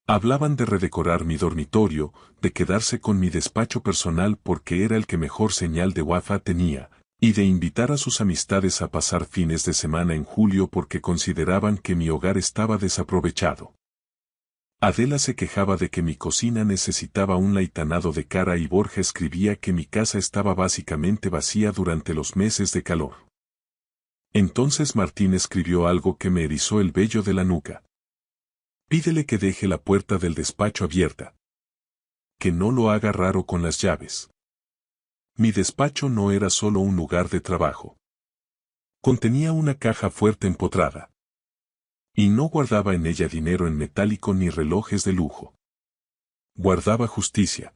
Hablaban de redecorar mi dormitorio, de quedarse con mi despacho personal porque era el que mejor señal de Wi-Fi tenía, y de invitar a sus amistades a pasar fines de semana en julio porque consideraban que mi hogar estaba desaprovechado. Adela se quejaba de que mi cocina necesitaba un laitanado de cara y Borja escribía que mi casa estaba básicamente vacía durante los meses de calor. Entonces Martín escribió algo que me erizó el vello de la nuca. Pídele que deje la puerta del despacho abierta. Que no lo haga raro con las llaves. Mi despacho no era solo un lugar de trabajo. Contenía una caja fuerte empotrada. Y no guardaba en ella dinero en metálico ni relojes de lujo. Guardaba justicia.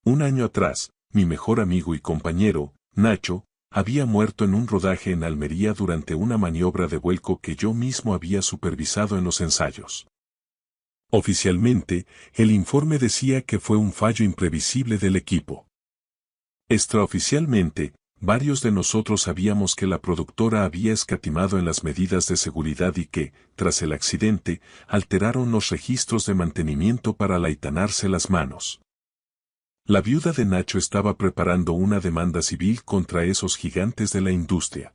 Un año atrás, mi mejor amigo y compañero, Nacho, había muerto en un rodaje en Almería durante una maniobra de vuelco que yo mismo había supervisado en los ensayos. Oficialmente, el informe decía que fue un fallo imprevisible del equipo. Extraoficialmente, varios de nosotros sabíamos que la productora había escatimado en las medidas de seguridad y que, tras el accidente, alteraron los registros de mantenimiento para laitanarse las manos. La viuda de Nacho estaba preparando una demanda civil contra esos gigantes de la industria.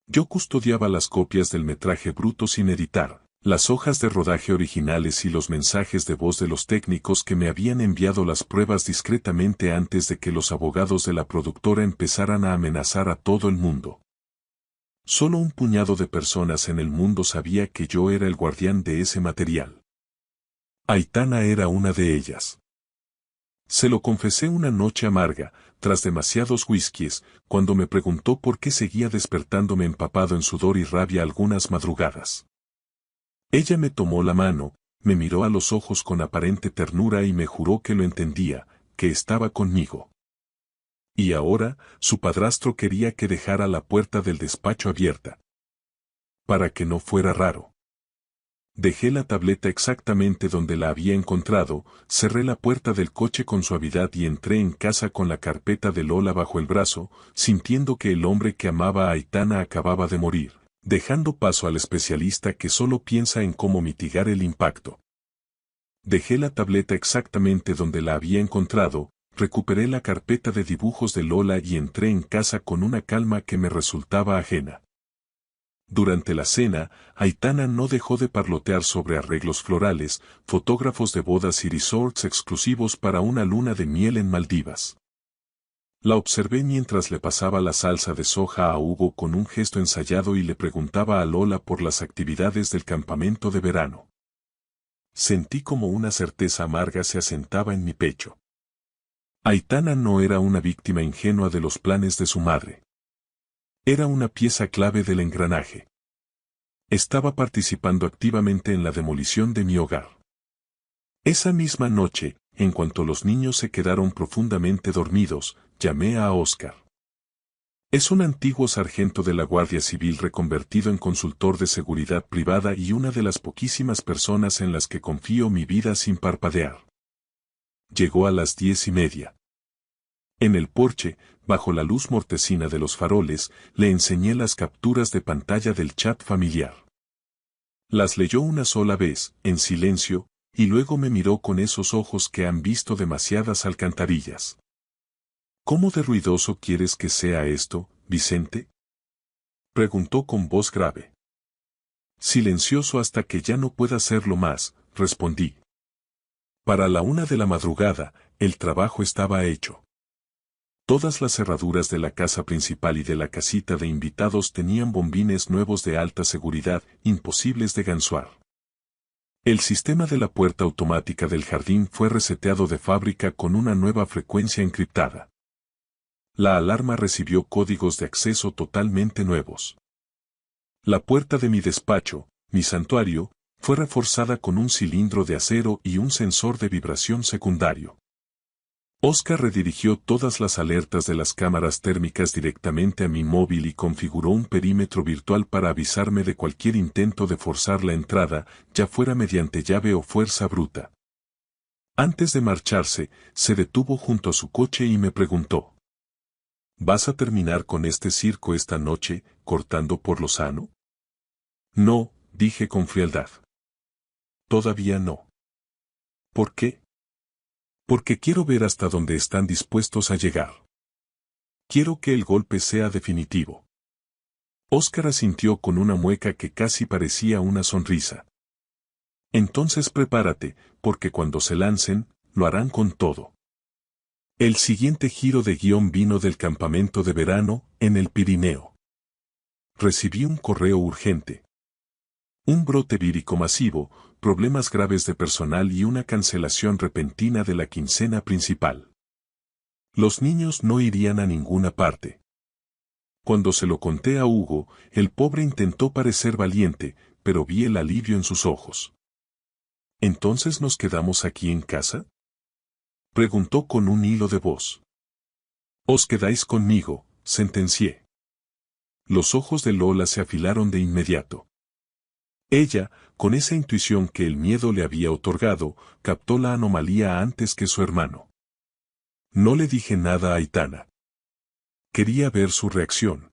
Yo custodiaba las copias del metraje bruto sin editar, las hojas de rodaje originales y los mensajes de voz de los técnicos que me habían enviado las pruebas discretamente antes de que los abogados de la productora empezaran a amenazar a todo el mundo. Solo un puñado de personas en el mundo sabía que yo era el guardián de ese material. Aitana era una de ellas. Se lo confesé una noche amarga, tras demasiados whiskies, cuando me preguntó por qué seguía despertándome empapado en sudor y rabia algunas madrugadas. Ella me tomó la mano, me miró a los ojos con aparente ternura y me juró que lo entendía, que estaba conmigo. Y ahora, su padrastro quería que dejara la puerta del despacho abierta. Para que no fuera raro. Dejé la tableta exactamente donde la había encontrado, cerré la puerta del coche con suavidad y entré en casa con la carpeta de Lola bajo el brazo, sintiendo que el hombre que amaba a Aitana acababa de morir, dejando paso al especialista que solo piensa en cómo mitigar el impacto. Dejé la tableta exactamente donde la había encontrado, recuperé la carpeta de dibujos de Lola y entré en casa con una calma que me resultaba ajena. Durante la cena, Aitana no dejó de parlotear sobre arreglos florales, fotógrafos de bodas y resorts exclusivos para una luna de miel en Maldivas. La observé mientras le pasaba la salsa de soja a Hugo con un gesto ensayado y le preguntaba a Lola por las actividades del campamento de verano. Sentí como una certeza amarga se asentaba en mi pecho. Aitana no era una víctima ingenua de los planes de su madre. Era una pieza clave del engranaje. Estaba participando activamente en la demolición de mi hogar. Esa misma noche, en cuanto los niños se quedaron profundamente dormidos, llamé a Oscar. Es un antiguo sargento de la Guardia Civil reconvertido en consultor de seguridad privada y una de las poquísimas personas en las que confío mi vida sin parpadear. Llegó a las 10:30. En el porche, bajo la luz mortecina de los faroles, le enseñé las capturas de pantalla del chat familiar. Las leyó una sola vez, en silencio, y luego me miró con esos ojos que han visto demasiadas alcantarillas. ¿Cómo de ruidoso quieres que sea esto, Vicente? Preguntó con voz grave. Silencioso hasta que ya no pueda hacerlo más, respondí. Para la 1 de la madrugada, el trabajo estaba hecho. Todas las cerraduras de la casa principal y de la casita de invitados tenían bombines nuevos de alta seguridad, imposibles de gansuar. El sistema de la puerta automática del jardín fue reseteado de fábrica con una nueva frecuencia encriptada. La alarma recibió códigos de acceso totalmente nuevos. La puerta de mi despacho, mi santuario, fue reforzada con un cilindro de acero y un sensor de vibración secundario. Oscar redirigió todas las alertas de las cámaras térmicas directamente a mi móvil y configuró un perímetro virtual para avisarme de cualquier intento de forzar la entrada, ya fuera mediante llave o fuerza bruta. Antes de marcharse, se detuvo junto a su coche y me preguntó: ¿Vas a terminar con este circo esta noche, cortando por lo sano? No, dije con frialdad. Todavía no. ¿Por qué? Porque quiero ver hasta dónde están dispuestos a llegar. Quiero que el golpe sea definitivo. Oscar asintió con una mueca que casi parecía una sonrisa. Entonces prepárate, porque cuando se lancen, lo harán con todo. El siguiente giro de guión vino del campamento de verano, en el Pirineo. Recibí un correo urgente. Un brote vírico masivo, problemas graves de personal y una cancelación repentina de la quincena principal. Los niños no irían a ninguna parte. Cuando se lo conté a Hugo, el pobre intentó parecer valiente, pero vi el alivio en sus ojos. ¿Entonces nos quedamos aquí en casa?, preguntó con un hilo de voz. Os quedáis conmigo, sentencié. Los ojos de Lola se afilaron de inmediato. Ella, con esa intuición que el miedo le había otorgado, captó la anomalía antes que su hermano. No le dije nada a Aitana. Quería ver su reacción.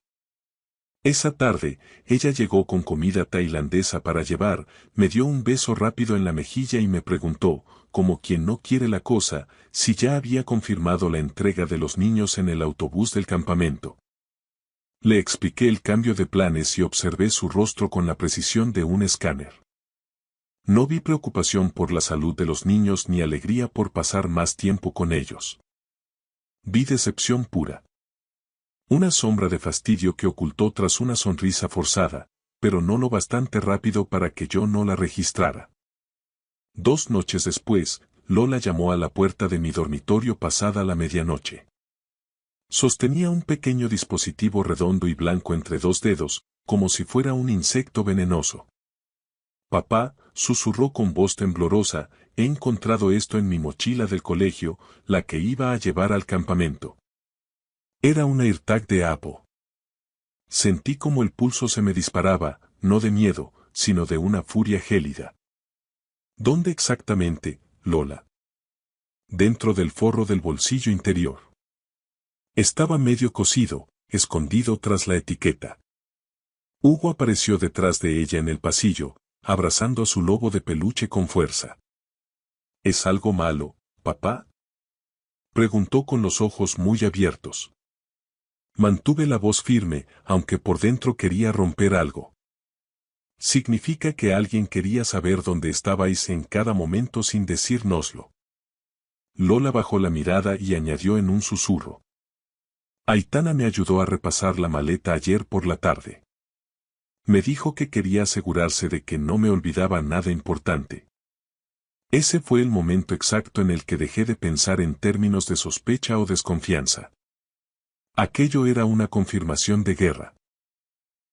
Esa tarde, ella llegó con comida tailandesa para llevar, me dio un beso rápido en la mejilla y me preguntó, como quien no quiere la cosa, si ya había confirmado la entrega de los niños en el autobús del campamento. Le expliqué el cambio de planes y observé su rostro con la precisión de un escáner. No vi preocupación por la salud de los niños ni alegría por pasar más tiempo con ellos. Vi decepción pura. Una sombra de fastidio que ocultó tras una sonrisa forzada, pero no lo bastante rápido para que yo no la registrara. 2 noches después, Lola llamó a la puerta de mi dormitorio pasada la medianoche. Sostenía un pequeño dispositivo redondo y blanco entre 2 dedos, como si fuera un insecto venenoso. Papá, susurró con voz temblorosa, he encontrado esto en mi mochila del colegio, la que iba a llevar al campamento. Era una AirTag de Apple. Sentí como el pulso se me disparaba, no de miedo, sino de una furia gélida. ¿Dónde exactamente, Lola? Dentro del forro del bolsillo interior. Estaba medio cosido, escondido tras la etiqueta. Hugo apareció detrás de ella en el pasillo, abrazando a su lobo de peluche con fuerza. ¿Es algo malo, papá?, preguntó con los ojos muy abiertos. Mantuve la voz firme, aunque por dentro quería romper algo. Significa que alguien quería saber dónde estabais en cada momento sin decírnoslo. Lola bajó la mirada y añadió en un susurro. Aitana me ayudó a repasar la maleta ayer por la tarde. Me dijo que quería asegurarse de que no me olvidaba nada importante. Ese fue el momento exacto en el que dejé de pensar en términos de sospecha o desconfianza. Aquello era una confirmación de guerra.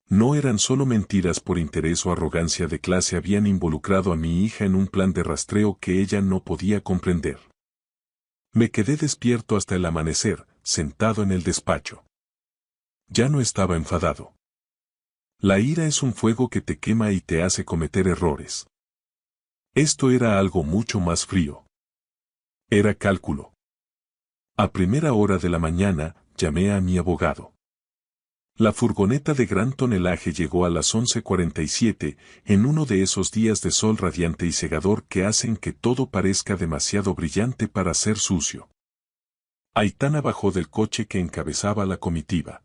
No eran solo mentiras por interés o arrogancia de clase, habían involucrado a mi hija en un plan de rastreo que ella no podía comprender. Me quedé despierto hasta el amanecer, sentado en el despacho. Ya no estaba enfadado. La ira es un fuego que te quema y te hace cometer errores. Esto era algo mucho más frío. Era cálculo. A primera hora de la mañana, llamé a mi abogado. La furgoneta de gran tonelaje llegó a las 11:47, en uno de esos días de sol radiante y cegador que hacen que todo parezca demasiado brillante para ser sucio. Aitana bajó del coche que encabezaba la comitiva.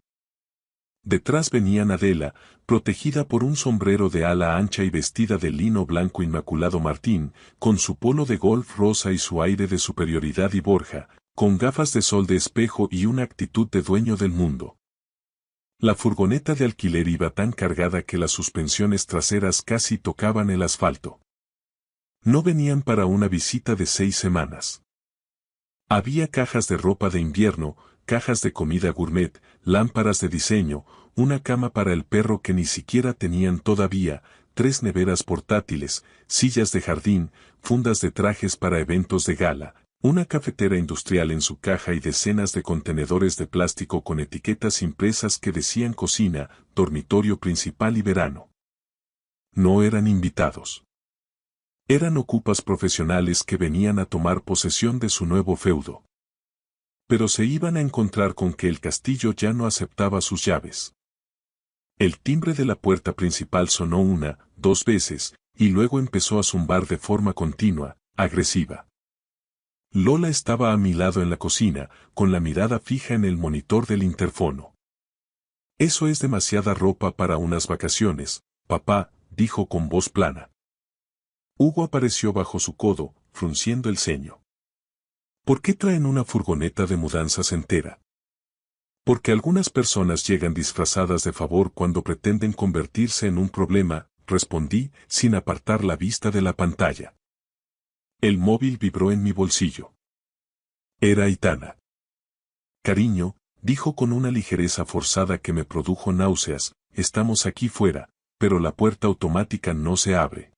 Detrás venían Adela, protegida por un sombrero de ala ancha y vestida de lino blanco inmaculado Martín, con su polo de golf rosa y su aire de superioridad, y Borja, con gafas de sol de espejo y una actitud de dueño del mundo. La furgoneta de alquiler iba tan cargada que las suspensiones traseras casi tocaban el asfalto. No venían para una visita de 6 semanas. Había cajas de ropa de invierno, cajas de comida gourmet, lámparas de diseño, una cama para el perro que ni siquiera tenían todavía, 3 neveras portátiles, sillas de jardín, fundas de trajes para eventos de gala, una cafetera industrial en su caja y decenas de contenedores de plástico con etiquetas impresas que decían cocina, dormitorio principal y verano. No eran invitados. Eran ocupas profesionales que venían a tomar posesión de su nuevo feudo. Pero se iban a encontrar con que el castillo ya no aceptaba sus llaves. El timbre de la puerta principal sonó 1, 2 veces, y luego empezó a zumbar de forma continua, agresiva. Lola estaba a mi lado en la cocina, con la mirada fija en el monitor del interfono. «Eso es demasiada ropa para unas vacaciones, papá», dijo con voz plana. Hugo apareció bajo su codo, frunciendo el ceño. «¿Por qué traen una furgoneta de mudanzas entera?» «Porque algunas personas llegan disfrazadas de favor cuando pretenden convertirse en un problema», respondí, sin apartar la vista de la pantalla. El móvil vibró en mi bolsillo. Era Aitana. «Cariño», dijo con una ligereza forzada que me produjo náuseas, «estamos aquí fuera, pero la puerta automática no se abre.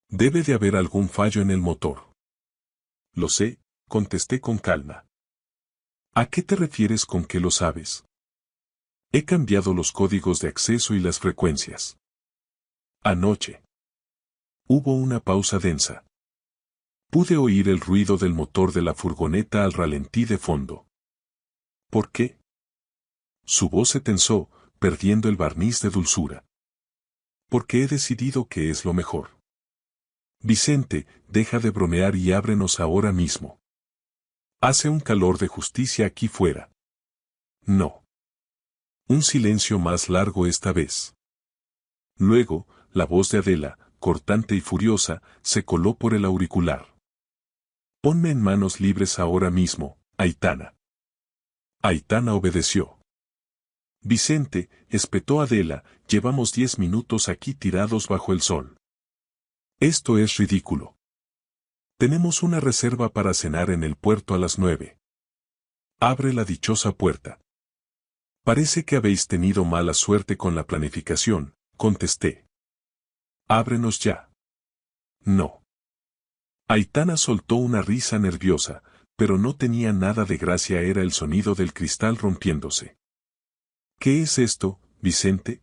Debe de haber algún fallo en el motor». «Lo sé», contesté con calma. «¿A qué te refieres con que lo sabes?» «He cambiado los códigos de acceso y las frecuencias. Anoche». Hubo una pausa densa. Pude oír el ruido del motor de la furgoneta al ralentí de fondo. «¿Por qué?» Su voz se tensó, perdiendo el barniz de dulzura. «Porque he decidido que es lo mejor. Vicente, deja de bromear y ábrenos ahora mismo. Hace un calor de justicia aquí fuera». «No». Un silencio más largo esta vez. Luego, la voz de Adela, cortante y furiosa, se coló por el auricular. «Ponme en manos libres ahora mismo, Aitana». Aitana obedeció. «Vicente», espetó Adela, «llevamos 10 minutos aquí tirados bajo el sol. Esto es ridículo. Tenemos una reserva para cenar en el puerto a las 9. Abre la dichosa puerta». «Parece que habéis tenido mala suerte con la planificación», contesté. «Ábrenos ya». «No». Aitana soltó una risa nerviosa, pero no tenía nada de gracia, era el sonido del cristal rompiéndose. «¿Qué es esto, Vicente?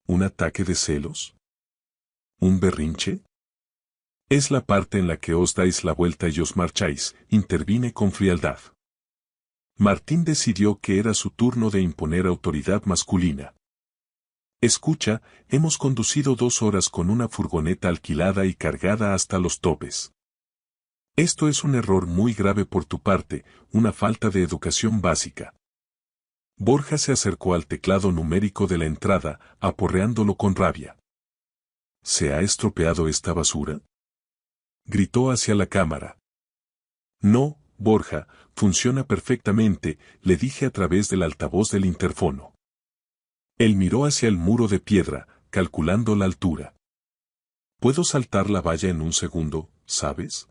¿Un ataque de celos? ¿Un berrinche?» «Es la parte en la que os dais la vuelta y os marcháis», intervine con frialdad. Martín decidió que era su turno de imponer autoridad masculina. «Escucha, hemos conducido 2 horas con una furgoneta alquilada y cargada hasta los topes. Esto es un error muy grave por tu parte, una falta de educación básica». Borja se acercó al teclado numérico de la entrada, aporreándolo con rabia. «¿Se ha estropeado esta basura?», gritó hacia la cámara. «No, Borja, funciona perfectamente», le dije a través del altavoz del interfono. Él miró hacia el muro de piedra, calculando la altura. «Puedo saltar la valla en un segundo, ¿sabes?»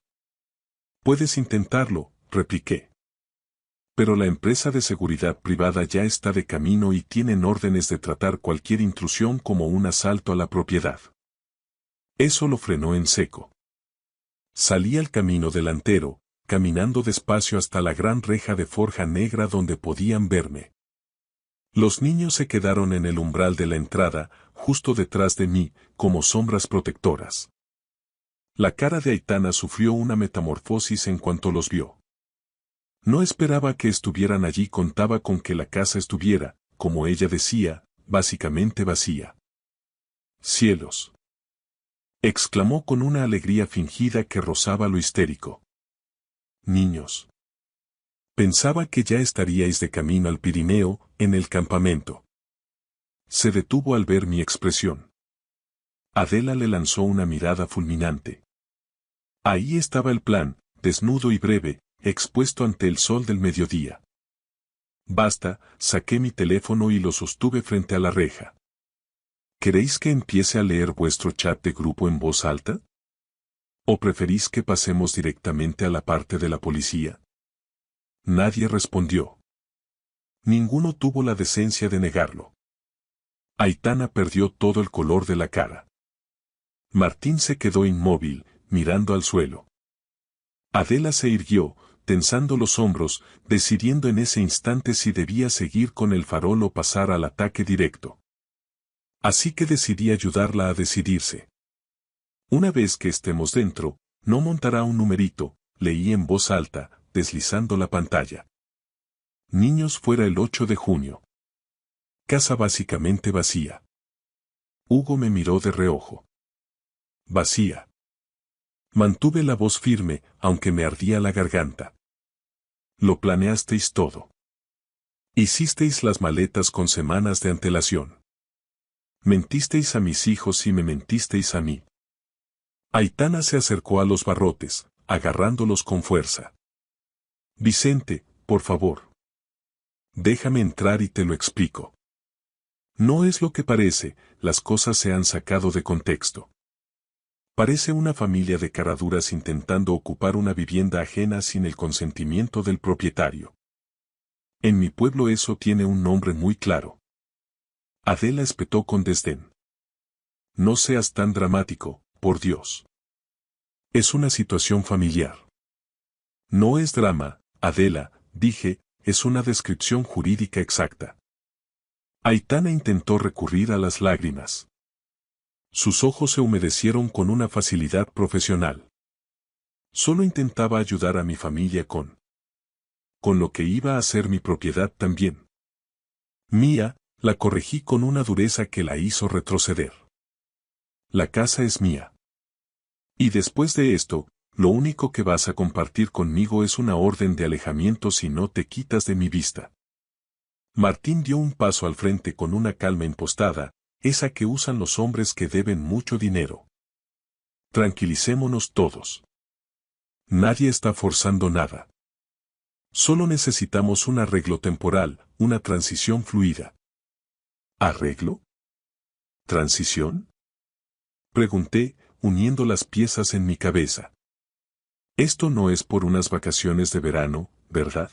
«Puedes intentarlo», repliqué. Pero la empresa de seguridad privada ya está de camino y tienen órdenes de tratar cualquier intrusión como un asalto a la propiedad. Eso lo frenó en seco. Salí al camino delantero, caminando despacio hasta la gran reja de forja negra donde podían verme. Los niños se quedaron en el umbral de la entrada, justo detrás de mí, como sombras protectoras. La cara de Aitana sufrió una metamorfosis en cuanto los vio. No esperaba que estuvieran allí, contaba con que la casa estuviera, como ella decía, básicamente vacía. ¡Cielos!, exclamó con una alegría fingida que rozaba lo histérico. Niños. Pensaba que ya estaríais de camino al Pirineo, en el campamento. Se detuvo al ver mi expresión. Adela le lanzó una mirada fulminante. Ahí estaba el plan, desnudo y breve, expuesto ante el sol del mediodía. Basta, saqué mi teléfono y lo sostuve frente a la reja. ¿Queréis que empiece a leer vuestro chat de grupo en voz alta? ¿O preferís que pasemos directamente a la parte de la policía? Nadie respondió. Ninguno tuvo la decencia de negarlo. Aitana perdió todo el color de la cara. Martín se quedó inmóvil, mirando al suelo. Adela se irguió, tensando los hombros, decidiendo en ese instante si debía seguir con el farol o pasar al ataque directo. Así que decidí ayudarla a decidirse. Una vez que estemos dentro, no montará un numerito, leí en voz alta, deslizando la pantalla. Niños fuera el 8 de junio. Casa básicamente vacía. Hugo me miró de reojo. Vacía. Mantuve la voz firme, aunque me ardía la garganta. Lo planeasteis todo. Hicisteis las maletas con semanas de antelación. Mentisteis a mis hijos y me mentisteis a mí. Aitana se acercó a los barrotes, agarrándolos con fuerza. Vicente, por favor. Déjame entrar y te lo explico. No es lo que parece, las cosas se han sacado de contexto. Parece una familia de caraduras intentando ocupar una vivienda ajena sin el consentimiento del propietario. En mi pueblo eso tiene un nombre muy claro. Adela espetó con desdén. No seas tan dramático, por Dios. Es una situación familiar. No es drama, Adela, dije, es una descripción jurídica exacta. Aitana intentó recurrir a las lágrimas. Sus ojos se humedecieron con una facilidad profesional. Solo intentaba ayudar a mi familia con lo que iba a ser mi propiedad también. Mía, la corregí con una dureza que la hizo retroceder. La casa es mía. Y después de esto, lo único que vas a compartir conmigo es una orden de alejamiento si no te quitas de mi vista. Martín dio un paso al frente con una calma impostada, esa que usan los hombres que deben mucho dinero. Tranquilicémonos todos. Nadie está forzando nada. Solo necesitamos un arreglo temporal, una transición fluida. ¿Arreglo? ¿Transición? Pregunté, uniendo las piezas en mi cabeza. Esto no es por unas vacaciones de verano, ¿verdad?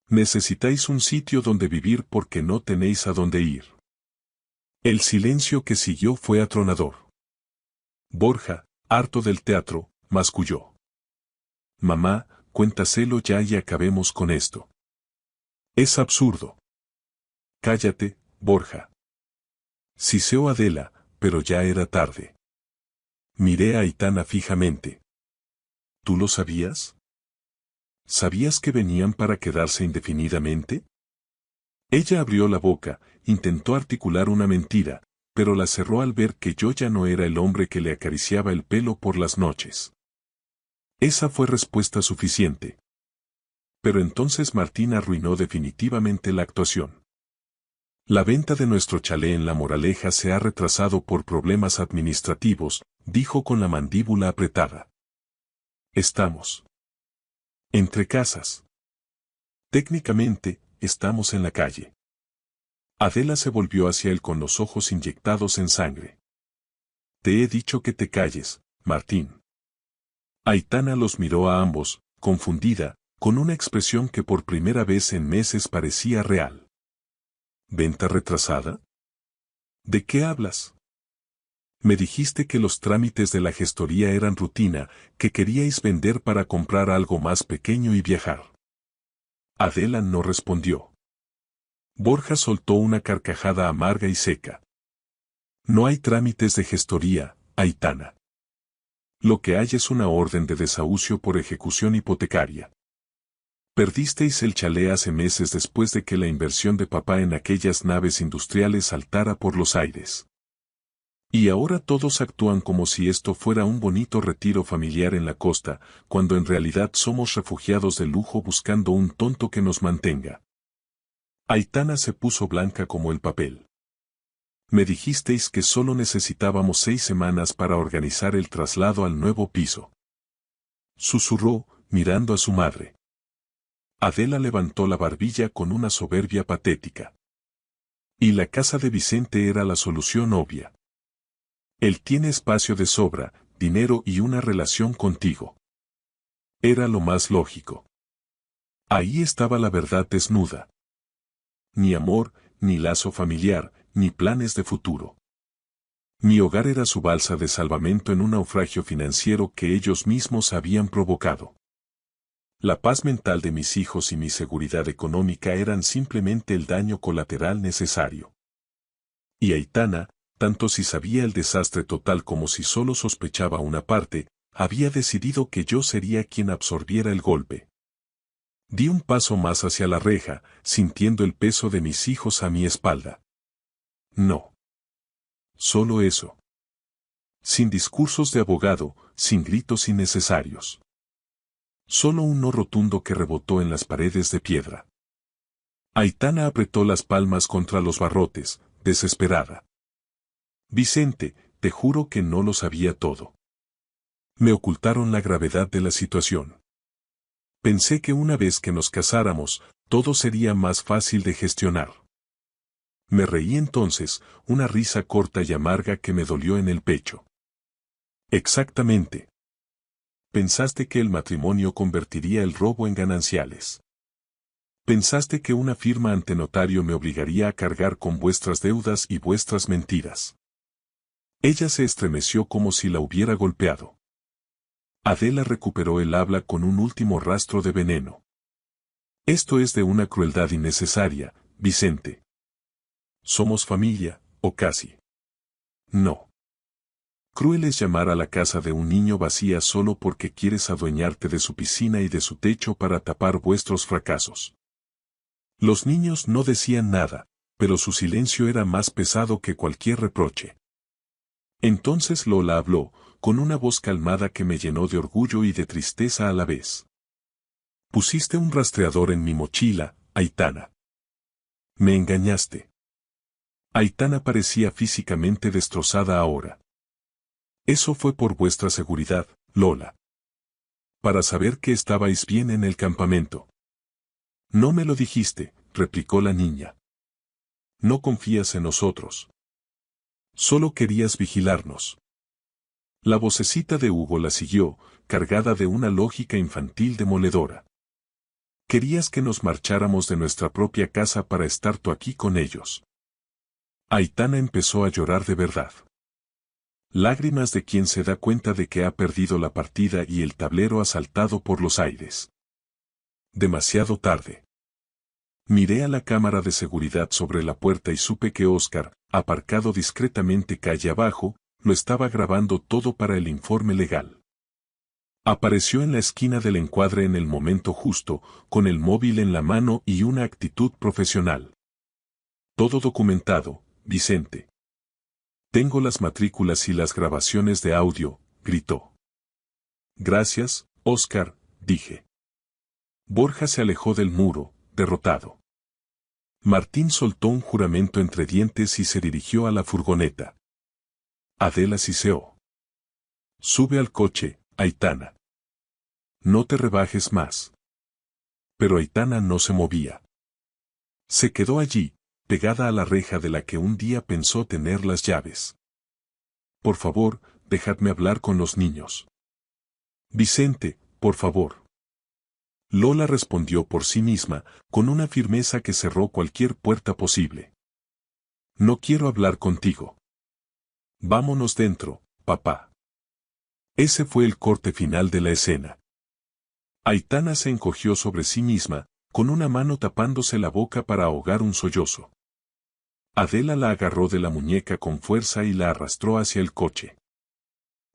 Necesitáis un sitio donde vivir porque no tenéis a dónde ir. El silencio que siguió fue atronador. Borja, harto del teatro, masculló. Mamá, cuéntaselo ya y acabemos con esto. Es absurdo. Cállate, Borja. Siseó Adela, pero ya era tarde. Miré a Aitana fijamente. ¿Tú lo sabías? ¿Sabías que venían para quedarse indefinidamente? Ella abrió la boca, intentó articular una mentira, pero la cerró al ver que yo ya no era el hombre que le acariciaba el pelo por las noches. Esa fue respuesta suficiente. Pero entonces Martín arruinó definitivamente la actuación. La venta de nuestro chalet en La Moraleja se ha retrasado por problemas administrativos, dijo con la mandíbula apretada. Estamos entre casas. Técnicamente, estamos en la calle. Adela se volvió hacia él con los ojos inyectados en sangre. Te he dicho que te calles, Martín. Aitana los miró a ambos, confundida, con una expresión que por primera vez en meses parecía real. ¿Venta retrasada? ¿De qué hablas? Me dijiste que los trámites de la gestoría eran rutina, que queríais vender para comprar algo más pequeño y viajar. Adela no respondió. Borja soltó una carcajada amarga y seca. No hay trámites de gestoría, Aitana. Lo que hay es una orden de desahucio por ejecución hipotecaria. Perdisteis el chalet hace meses después de que la inversión de papá en aquellas naves industriales saltara por los aires. Y ahora todos actúan como si esto fuera un bonito retiro familiar en la costa, cuando en realidad somos refugiados de lujo buscando un tonto que nos mantenga. Aitana se puso blanca como el papel. Me dijisteis que solo necesitábamos 6 semanas para organizar el traslado al nuevo piso. Susurró, mirando a su madre. Adela levantó la barbilla con una soberbia patética. Y la casa de Vicente era la solución obvia. Él tiene espacio de sobra, dinero y una relación contigo. Era lo más lógico. Ahí estaba la verdad desnuda. Ni amor, ni lazo familiar, ni planes de futuro. Mi hogar era su balsa de salvamento en un naufragio financiero que ellos mismos habían provocado. La paz mental de mis hijos y mi seguridad económica eran simplemente el daño colateral necesario. Y Aitana, tanto si sabía el desastre total como si solo sospechaba una parte, había decidido que yo sería quien absorbiera el golpe. Di un paso más hacia la reja, sintiendo el peso de mis hijos a mi espalda. No. Solo eso. Sin discursos de abogado, sin gritos innecesarios. Solo un no rotundo que rebotó en las paredes de piedra. Aitana apretó las palmas contra los barrotes, desesperada. Vicente, te juro que no lo sabía todo. Me ocultaron la gravedad de la situación. Pensé que una vez que nos casáramos, todo sería más fácil de gestionar. Me reí entonces, una risa corta y amarga que me dolió en el pecho. Exactamente. Pensaste que el matrimonio convertiría el robo en gananciales. Pensaste que una firma ante notario me obligaría a cargar con vuestras deudas y vuestras mentiras. Ella se estremeció como si la hubiera golpeado. Adela recuperó el habla con un último rastro de veneno. Esto es de una crueldad innecesaria, Vicente. Somos familia, o casi. No. Cruel es llamar a la casa de un niño vacía solo porque quieres adueñarte de su piscina y de su techo para tapar vuestros fracasos. Los niños no decían nada, pero su silencio era más pesado que cualquier reproche. Entonces Lola habló, con una voz calmada que me llenó de orgullo y de tristeza a la vez. Pusiste un rastreador en mi mochila, Aitana. Me engañaste. Aitana parecía físicamente destrozada ahora. Eso fue por vuestra seguridad, Lola. Para saber que estabais bien en el campamento. No me lo dijiste, replicó la niña. No confías en nosotros. Solo querías vigilarnos. La vocecita de Hugo la siguió, cargada de una lógica infantil demoledora. Querías que nos marcháramos de nuestra propia casa para estar tú aquí con ellos. Aitana empezó a llorar de verdad. Lágrimas de quien se da cuenta de que ha perdido la partida y el tablero ha saltado por los aires. Demasiado tarde. Miré a la cámara de seguridad sobre la puerta y supe que Oscar, aparcado discretamente calle abajo, lo estaba grabando todo para el informe legal. Apareció en la esquina del encuadre en el momento justo, con el móvil en la mano y una actitud profesional. Todo documentado, Vicente. Tengo las matrículas y las grabaciones de audio, gritó. Gracias, Oscar, dije. Borja se alejó del muro, derrotado. Martín soltó un juramento entre dientes y se dirigió a la furgoneta. Adela siseó. Sube al coche, Aitana. No te rebajes más. Pero Aitana no se movía. Se quedó allí, pegada a la reja de la que un día pensó tener las llaves. Por favor, dejadme hablar con los niños. Vicente, por favor. Lola respondió por sí misma, con una firmeza que cerró cualquier puerta posible. No quiero hablar contigo. Vámonos dentro, papá. Ese fue el corte final de la escena. Aitana se encogió sobre sí misma, con una mano tapándose la boca para ahogar un sollozo. Adela la agarró de la muñeca con fuerza y la arrastró hacia el coche.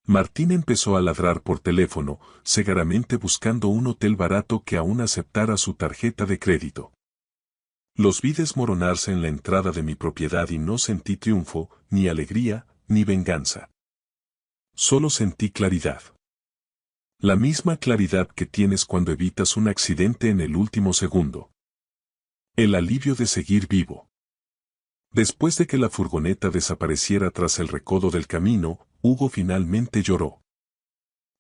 Martín empezó a ladrar por teléfono, cegaramente buscando un hotel barato que aún aceptara su tarjeta de crédito. Los vi desmoronarse en la entrada de mi propiedad y no sentí triunfo, ni alegría, ni venganza. Solo sentí claridad. La misma claridad que tienes cuando evitas un accidente en el último segundo. El alivio de seguir vivo. Después de que la furgoneta desapareciera tras el recodo del camino, Hugo finalmente lloró.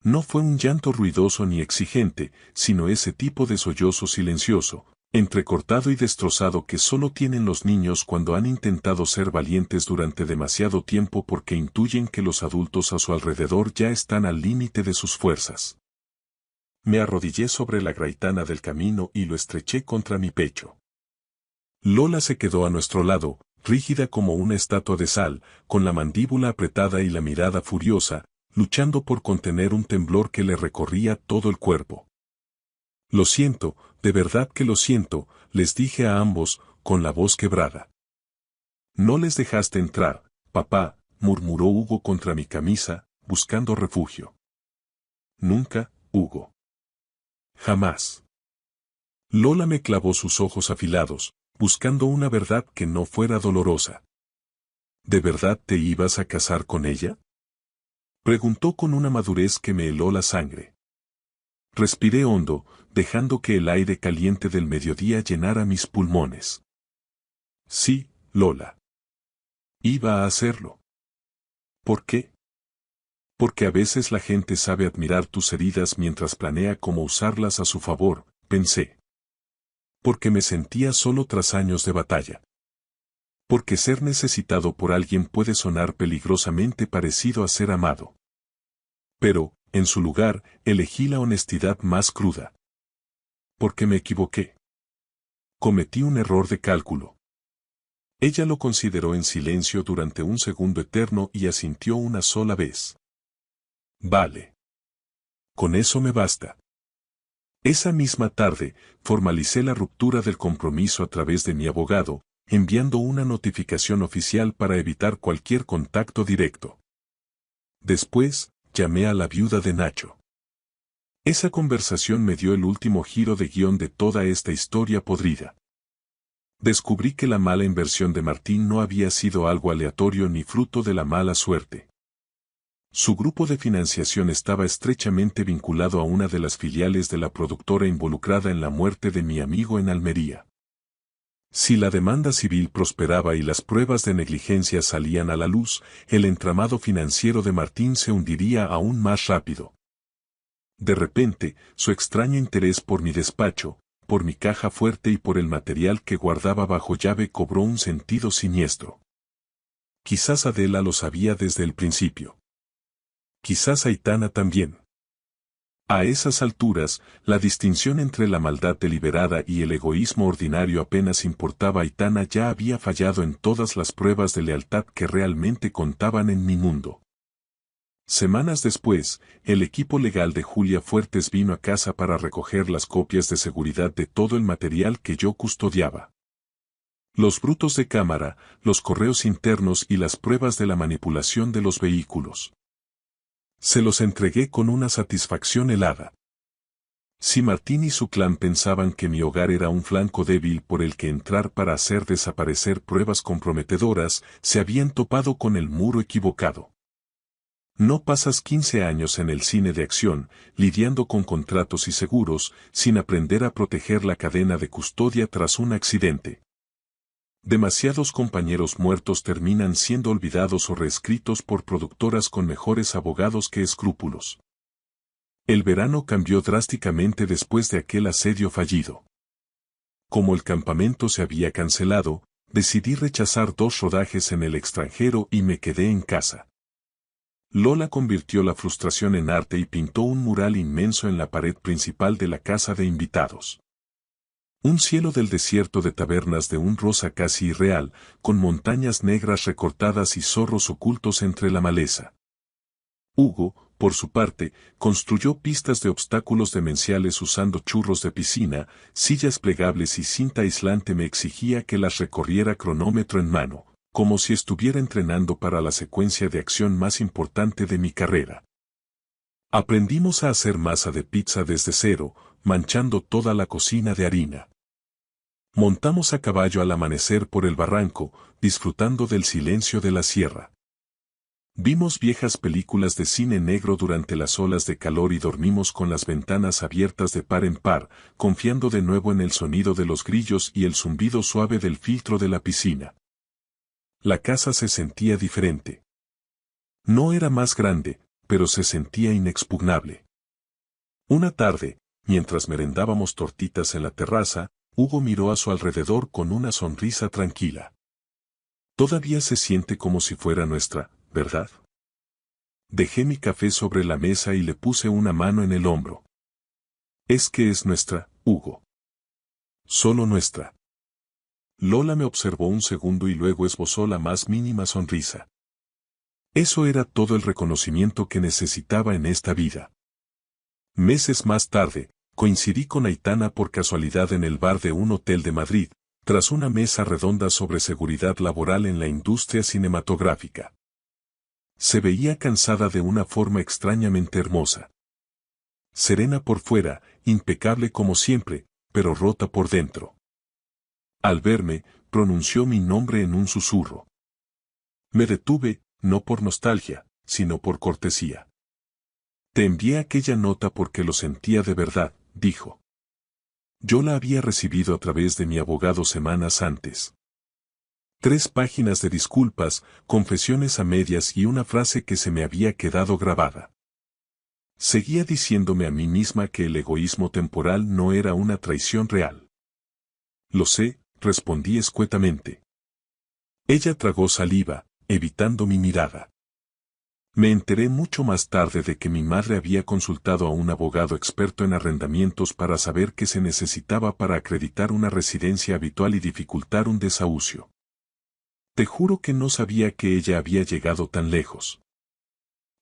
No fue un llanto ruidoso ni exigente, sino ese tipo de sollozo silencioso, entrecortado y destrozado que solo tienen los niños cuando han intentado ser valientes durante demasiado tiempo porque intuyen que los adultos a su alrededor ya están al límite de sus fuerzas. Me arrodillé sobre la graitana del camino y lo estreché contra mi pecho. Lola se quedó a nuestro lado, rígida como una estatua de sal, con la mandíbula apretada y la mirada furiosa, luchando por contener un temblor que le recorría todo el cuerpo. Lo siento, de verdad que lo siento, les dije a ambos, con la voz quebrada. No les dejaste entrar, papá, murmuró Hugo contra mi camisa, buscando refugio. Nunca, Hugo. Jamás. Lola me clavó sus ojos afilados, buscando una verdad que no fuera dolorosa. ¿De verdad te ibas a casar con ella? Preguntó con una madurez que me heló la sangre. Respiré hondo, dejando que el aire caliente del mediodía llenara mis pulmones. Sí, Lola. Iba a hacerlo. ¿Por qué? Porque a veces la gente sabe admirar tus heridas mientras planea cómo usarlas a su favor, pensé. Porque me sentía solo tras años de batalla. Porque ser necesitado por alguien puede sonar peligrosamente parecido a ser amado. Pero, en su lugar, elegí la honestidad más cruda. Porque me equivoqué. Cometí un error de cálculo. Ella lo consideró en silencio durante un segundo eterno y asintió una sola vez. Vale. Con eso me basta. Esa misma tarde, formalicé la ruptura del compromiso a través de mi abogado, enviando una notificación oficial para evitar cualquier contacto directo. Después, llamé a la viuda de Nacho. Esa conversación me dio el último giro de guión de toda esta historia podrida. Descubrí que la mala inversión de Martín no había sido algo aleatorio ni fruto de la mala suerte. Su grupo de financiación estaba estrechamente vinculado a una de las filiales de la productora involucrada en la muerte de mi amigo en Almería. Si la demanda civil prosperaba y las pruebas de negligencia salían a la luz, el entramado financiero de Martín se hundiría aún más rápido. De repente, su extraño interés por mi despacho, por mi caja fuerte y por el material que guardaba bajo llave cobró un sentido siniestro. Quizás Adela lo sabía desde el principio. Quizás Aitana también. A esas alturas, la distinción entre la maldad deliberada y el egoísmo ordinario apenas importaba. Aitana ya había fallado en todas las pruebas de lealtad que realmente contaban en mi mundo. Semanas después, el equipo legal de Julia Fuertes vino a casa para recoger las copias de seguridad de todo el material que yo custodiaba. Los brutos de cámara, los correos internos y las pruebas de la manipulación de los vehículos. Se los entregué con una satisfacción helada. Si Martín y su clan pensaban que mi hogar era un flanco débil por el que entrar para hacer desaparecer pruebas comprometedoras, se habían topado con el muro equivocado. No pasas 15 años en el cine de acción, lidiando con contratos y seguros, sin aprender a proteger la cadena de custodia tras un accidente. Demasiados compañeros muertos terminan siendo olvidados o reescritos por productoras con mejores abogados que escrúpulos. El verano cambió drásticamente después de aquel asedio fallido. Como el campamento se había cancelado, decidí rechazar 2 rodajes en el extranjero y me quedé en casa. Lola convirtió la frustración en arte y pintó un mural inmenso en la pared principal de la casa de invitados. Un cielo del desierto de tabernas de un rosa casi irreal, con montañas negras recortadas y zorros ocultos entre la maleza. Hugo, por su parte, construyó pistas de obstáculos demenciales usando churros de piscina, sillas plegables y cinta aislante. Me exigía que las recorriera cronómetro en mano, como si estuviera entrenando para la secuencia de acción más importante de mi carrera. Aprendimos a hacer masa de pizza desde cero, manchando toda la cocina de harina. Montamos a caballo al amanecer por el barranco, disfrutando del silencio de la sierra. Vimos viejas películas de cine negro durante las olas de calor y dormimos con las ventanas abiertas de par en par, confiando de nuevo en el sonido de los grillos y el zumbido suave del filtro de la piscina. La casa se sentía diferente. No era más grande, pero se sentía inexpugnable. Una tarde, mientras merendábamos tortitas en la terraza, Hugo miró a su alrededor con una sonrisa tranquila. Todavía se siente como si fuera nuestra, ¿verdad? Dejé mi café sobre la mesa y le puse una mano en el hombro. Es que es nuestra, Hugo. Solo nuestra. Lola me observó un segundo y luego esbozó la más mínima sonrisa. Eso era todo el reconocimiento que necesitaba en esta vida. Meses más tarde, coincidí con Aitana por casualidad en el bar de un hotel de Madrid, tras una mesa redonda sobre seguridad laboral en la industria cinematográfica. Se veía cansada de una forma extrañamente hermosa. Serena por fuera, impecable como siempre, pero rota por dentro. Al verme, pronunció mi nombre en un susurro. Me detuve, no por nostalgia, sino por cortesía. Te envié aquella nota porque lo sentía de verdad, dijo. Yo la había recibido a través de mi abogado semanas antes. 3 páginas de disculpas, confesiones a medias y una frase que se me había quedado grabada. Seguía diciéndome a mí misma que el egoísmo temporal no era una traición real. Lo sé, respondí escuetamente. Ella tragó saliva, evitando mi mirada. Me enteré mucho más tarde de que mi madre había consultado a un abogado experto en arrendamientos para saber qué se necesitaba para acreditar una residencia habitual y dificultar un desahucio. Te juro que no sabía que ella había llegado tan lejos.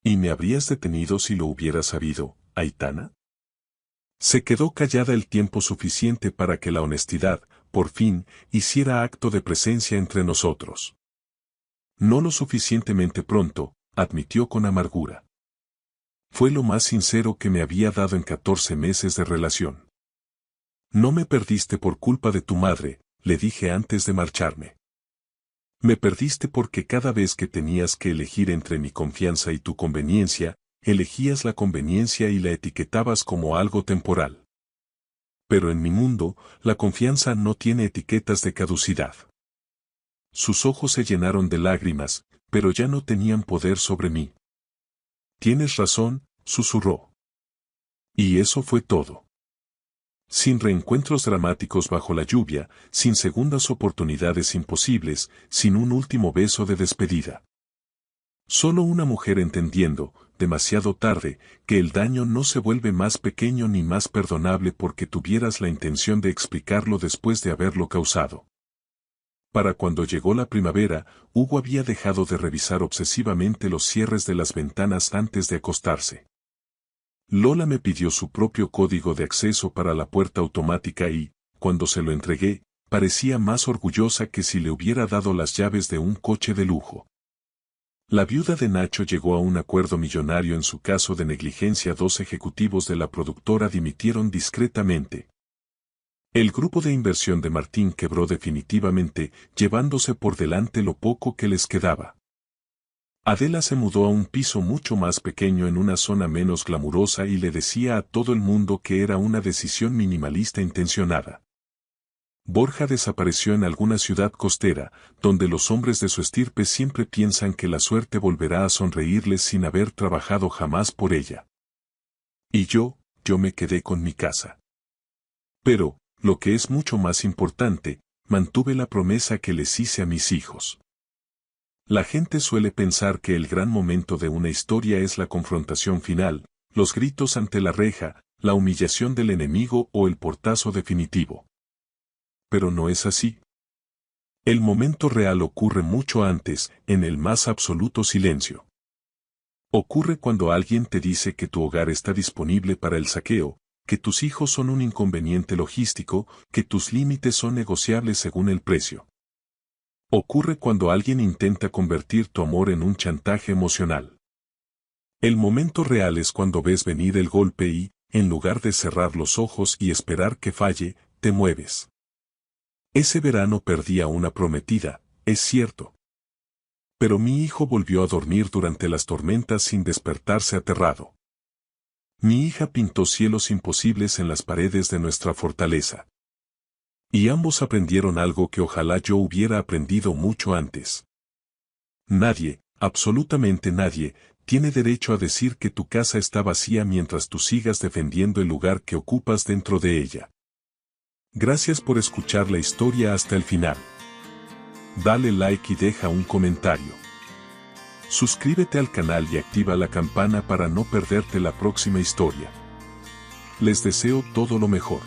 ¿Y me habrías detenido si lo hubieras sabido, Aitana? Se quedó callada el tiempo suficiente para que la honestidad, por fin, hiciera acto de presencia entre nosotros. No lo suficientemente pronto, admitió con amargura. Fue lo más sincero que me había dado en 14 meses de relación. No me perdiste por culpa de tu madre, le dije antes de marcharme. Me perdiste porque cada vez que tenías que elegir entre mi confianza y tu conveniencia, elegías la conveniencia y la etiquetabas como algo temporal. Pero en mi mundo, la confianza no tiene etiquetas de caducidad. Sus ojos se llenaron de lágrimas, pero ya no tenían poder sobre mí. Tienes razón, susurró. Y eso fue todo. Sin reencuentros dramáticos bajo la lluvia, sin segundas oportunidades imposibles, sin un último beso de despedida. Solo una mujer entendiendo, demasiado tarde, que el daño no se vuelve más pequeño ni más perdonable porque tuvieras la intención de explicarlo después de haberlo causado. Para cuando llegó la primavera, Hugo había dejado de revisar obsesivamente los cierres de las ventanas antes de acostarse. Lola me pidió su propio código de acceso para la puerta automática y, cuando se lo entregué, parecía más orgullosa que si le hubiera dado las llaves de un coche de lujo. La viuda de Nacho llegó a un acuerdo millonario en su caso de negligencia. 2 ejecutivos de la productora dimitieron discretamente. El grupo de inversión de Martín quebró definitivamente, llevándose por delante lo poco que les quedaba. Adela se mudó a un piso mucho más pequeño en una zona menos glamurosa y le decía a todo el mundo que era una decisión minimalista intencionada. Borja desapareció en alguna ciudad costera, donde los hombres de su estirpe siempre piensan que la suerte volverá a sonreírles sin haber trabajado jamás por ella. Y yo me quedé con mi casa. Pero, lo que es mucho más importante, mantuve la promesa que les hice a mis hijos. La gente suele pensar que el gran momento de una historia es la confrontación final, los gritos ante la reja, la humillación del enemigo o el portazo definitivo. Pero no es así. El momento real ocurre mucho antes, en el más absoluto silencio. Ocurre cuando alguien te dice que tu hogar está disponible para el saqueo, que tus hijos son un inconveniente logístico, que tus límites son negociables según el precio. Ocurre cuando alguien intenta convertir tu amor en un chantaje emocional. El momento real es cuando ves venir el golpe y, en lugar de cerrar los ojos y esperar que falle, te mueves. Ese verano perdí a una prometida, es cierto. Pero mi hijo volvió a dormir durante las tormentas sin despertarse aterrado. Mi hija pintó cielos imposibles en las paredes de nuestra fortaleza. Y ambos aprendieron algo que ojalá yo hubiera aprendido mucho antes. Nadie, absolutamente nadie, tiene derecho a decir que tu casa está vacía mientras tú sigas defendiendo el lugar que ocupas dentro de ella. Gracias por escuchar la historia hasta el final. Dale like y deja un comentario. Suscríbete al canal y activa la campana para no perderte la próxima historia. Les deseo todo lo mejor.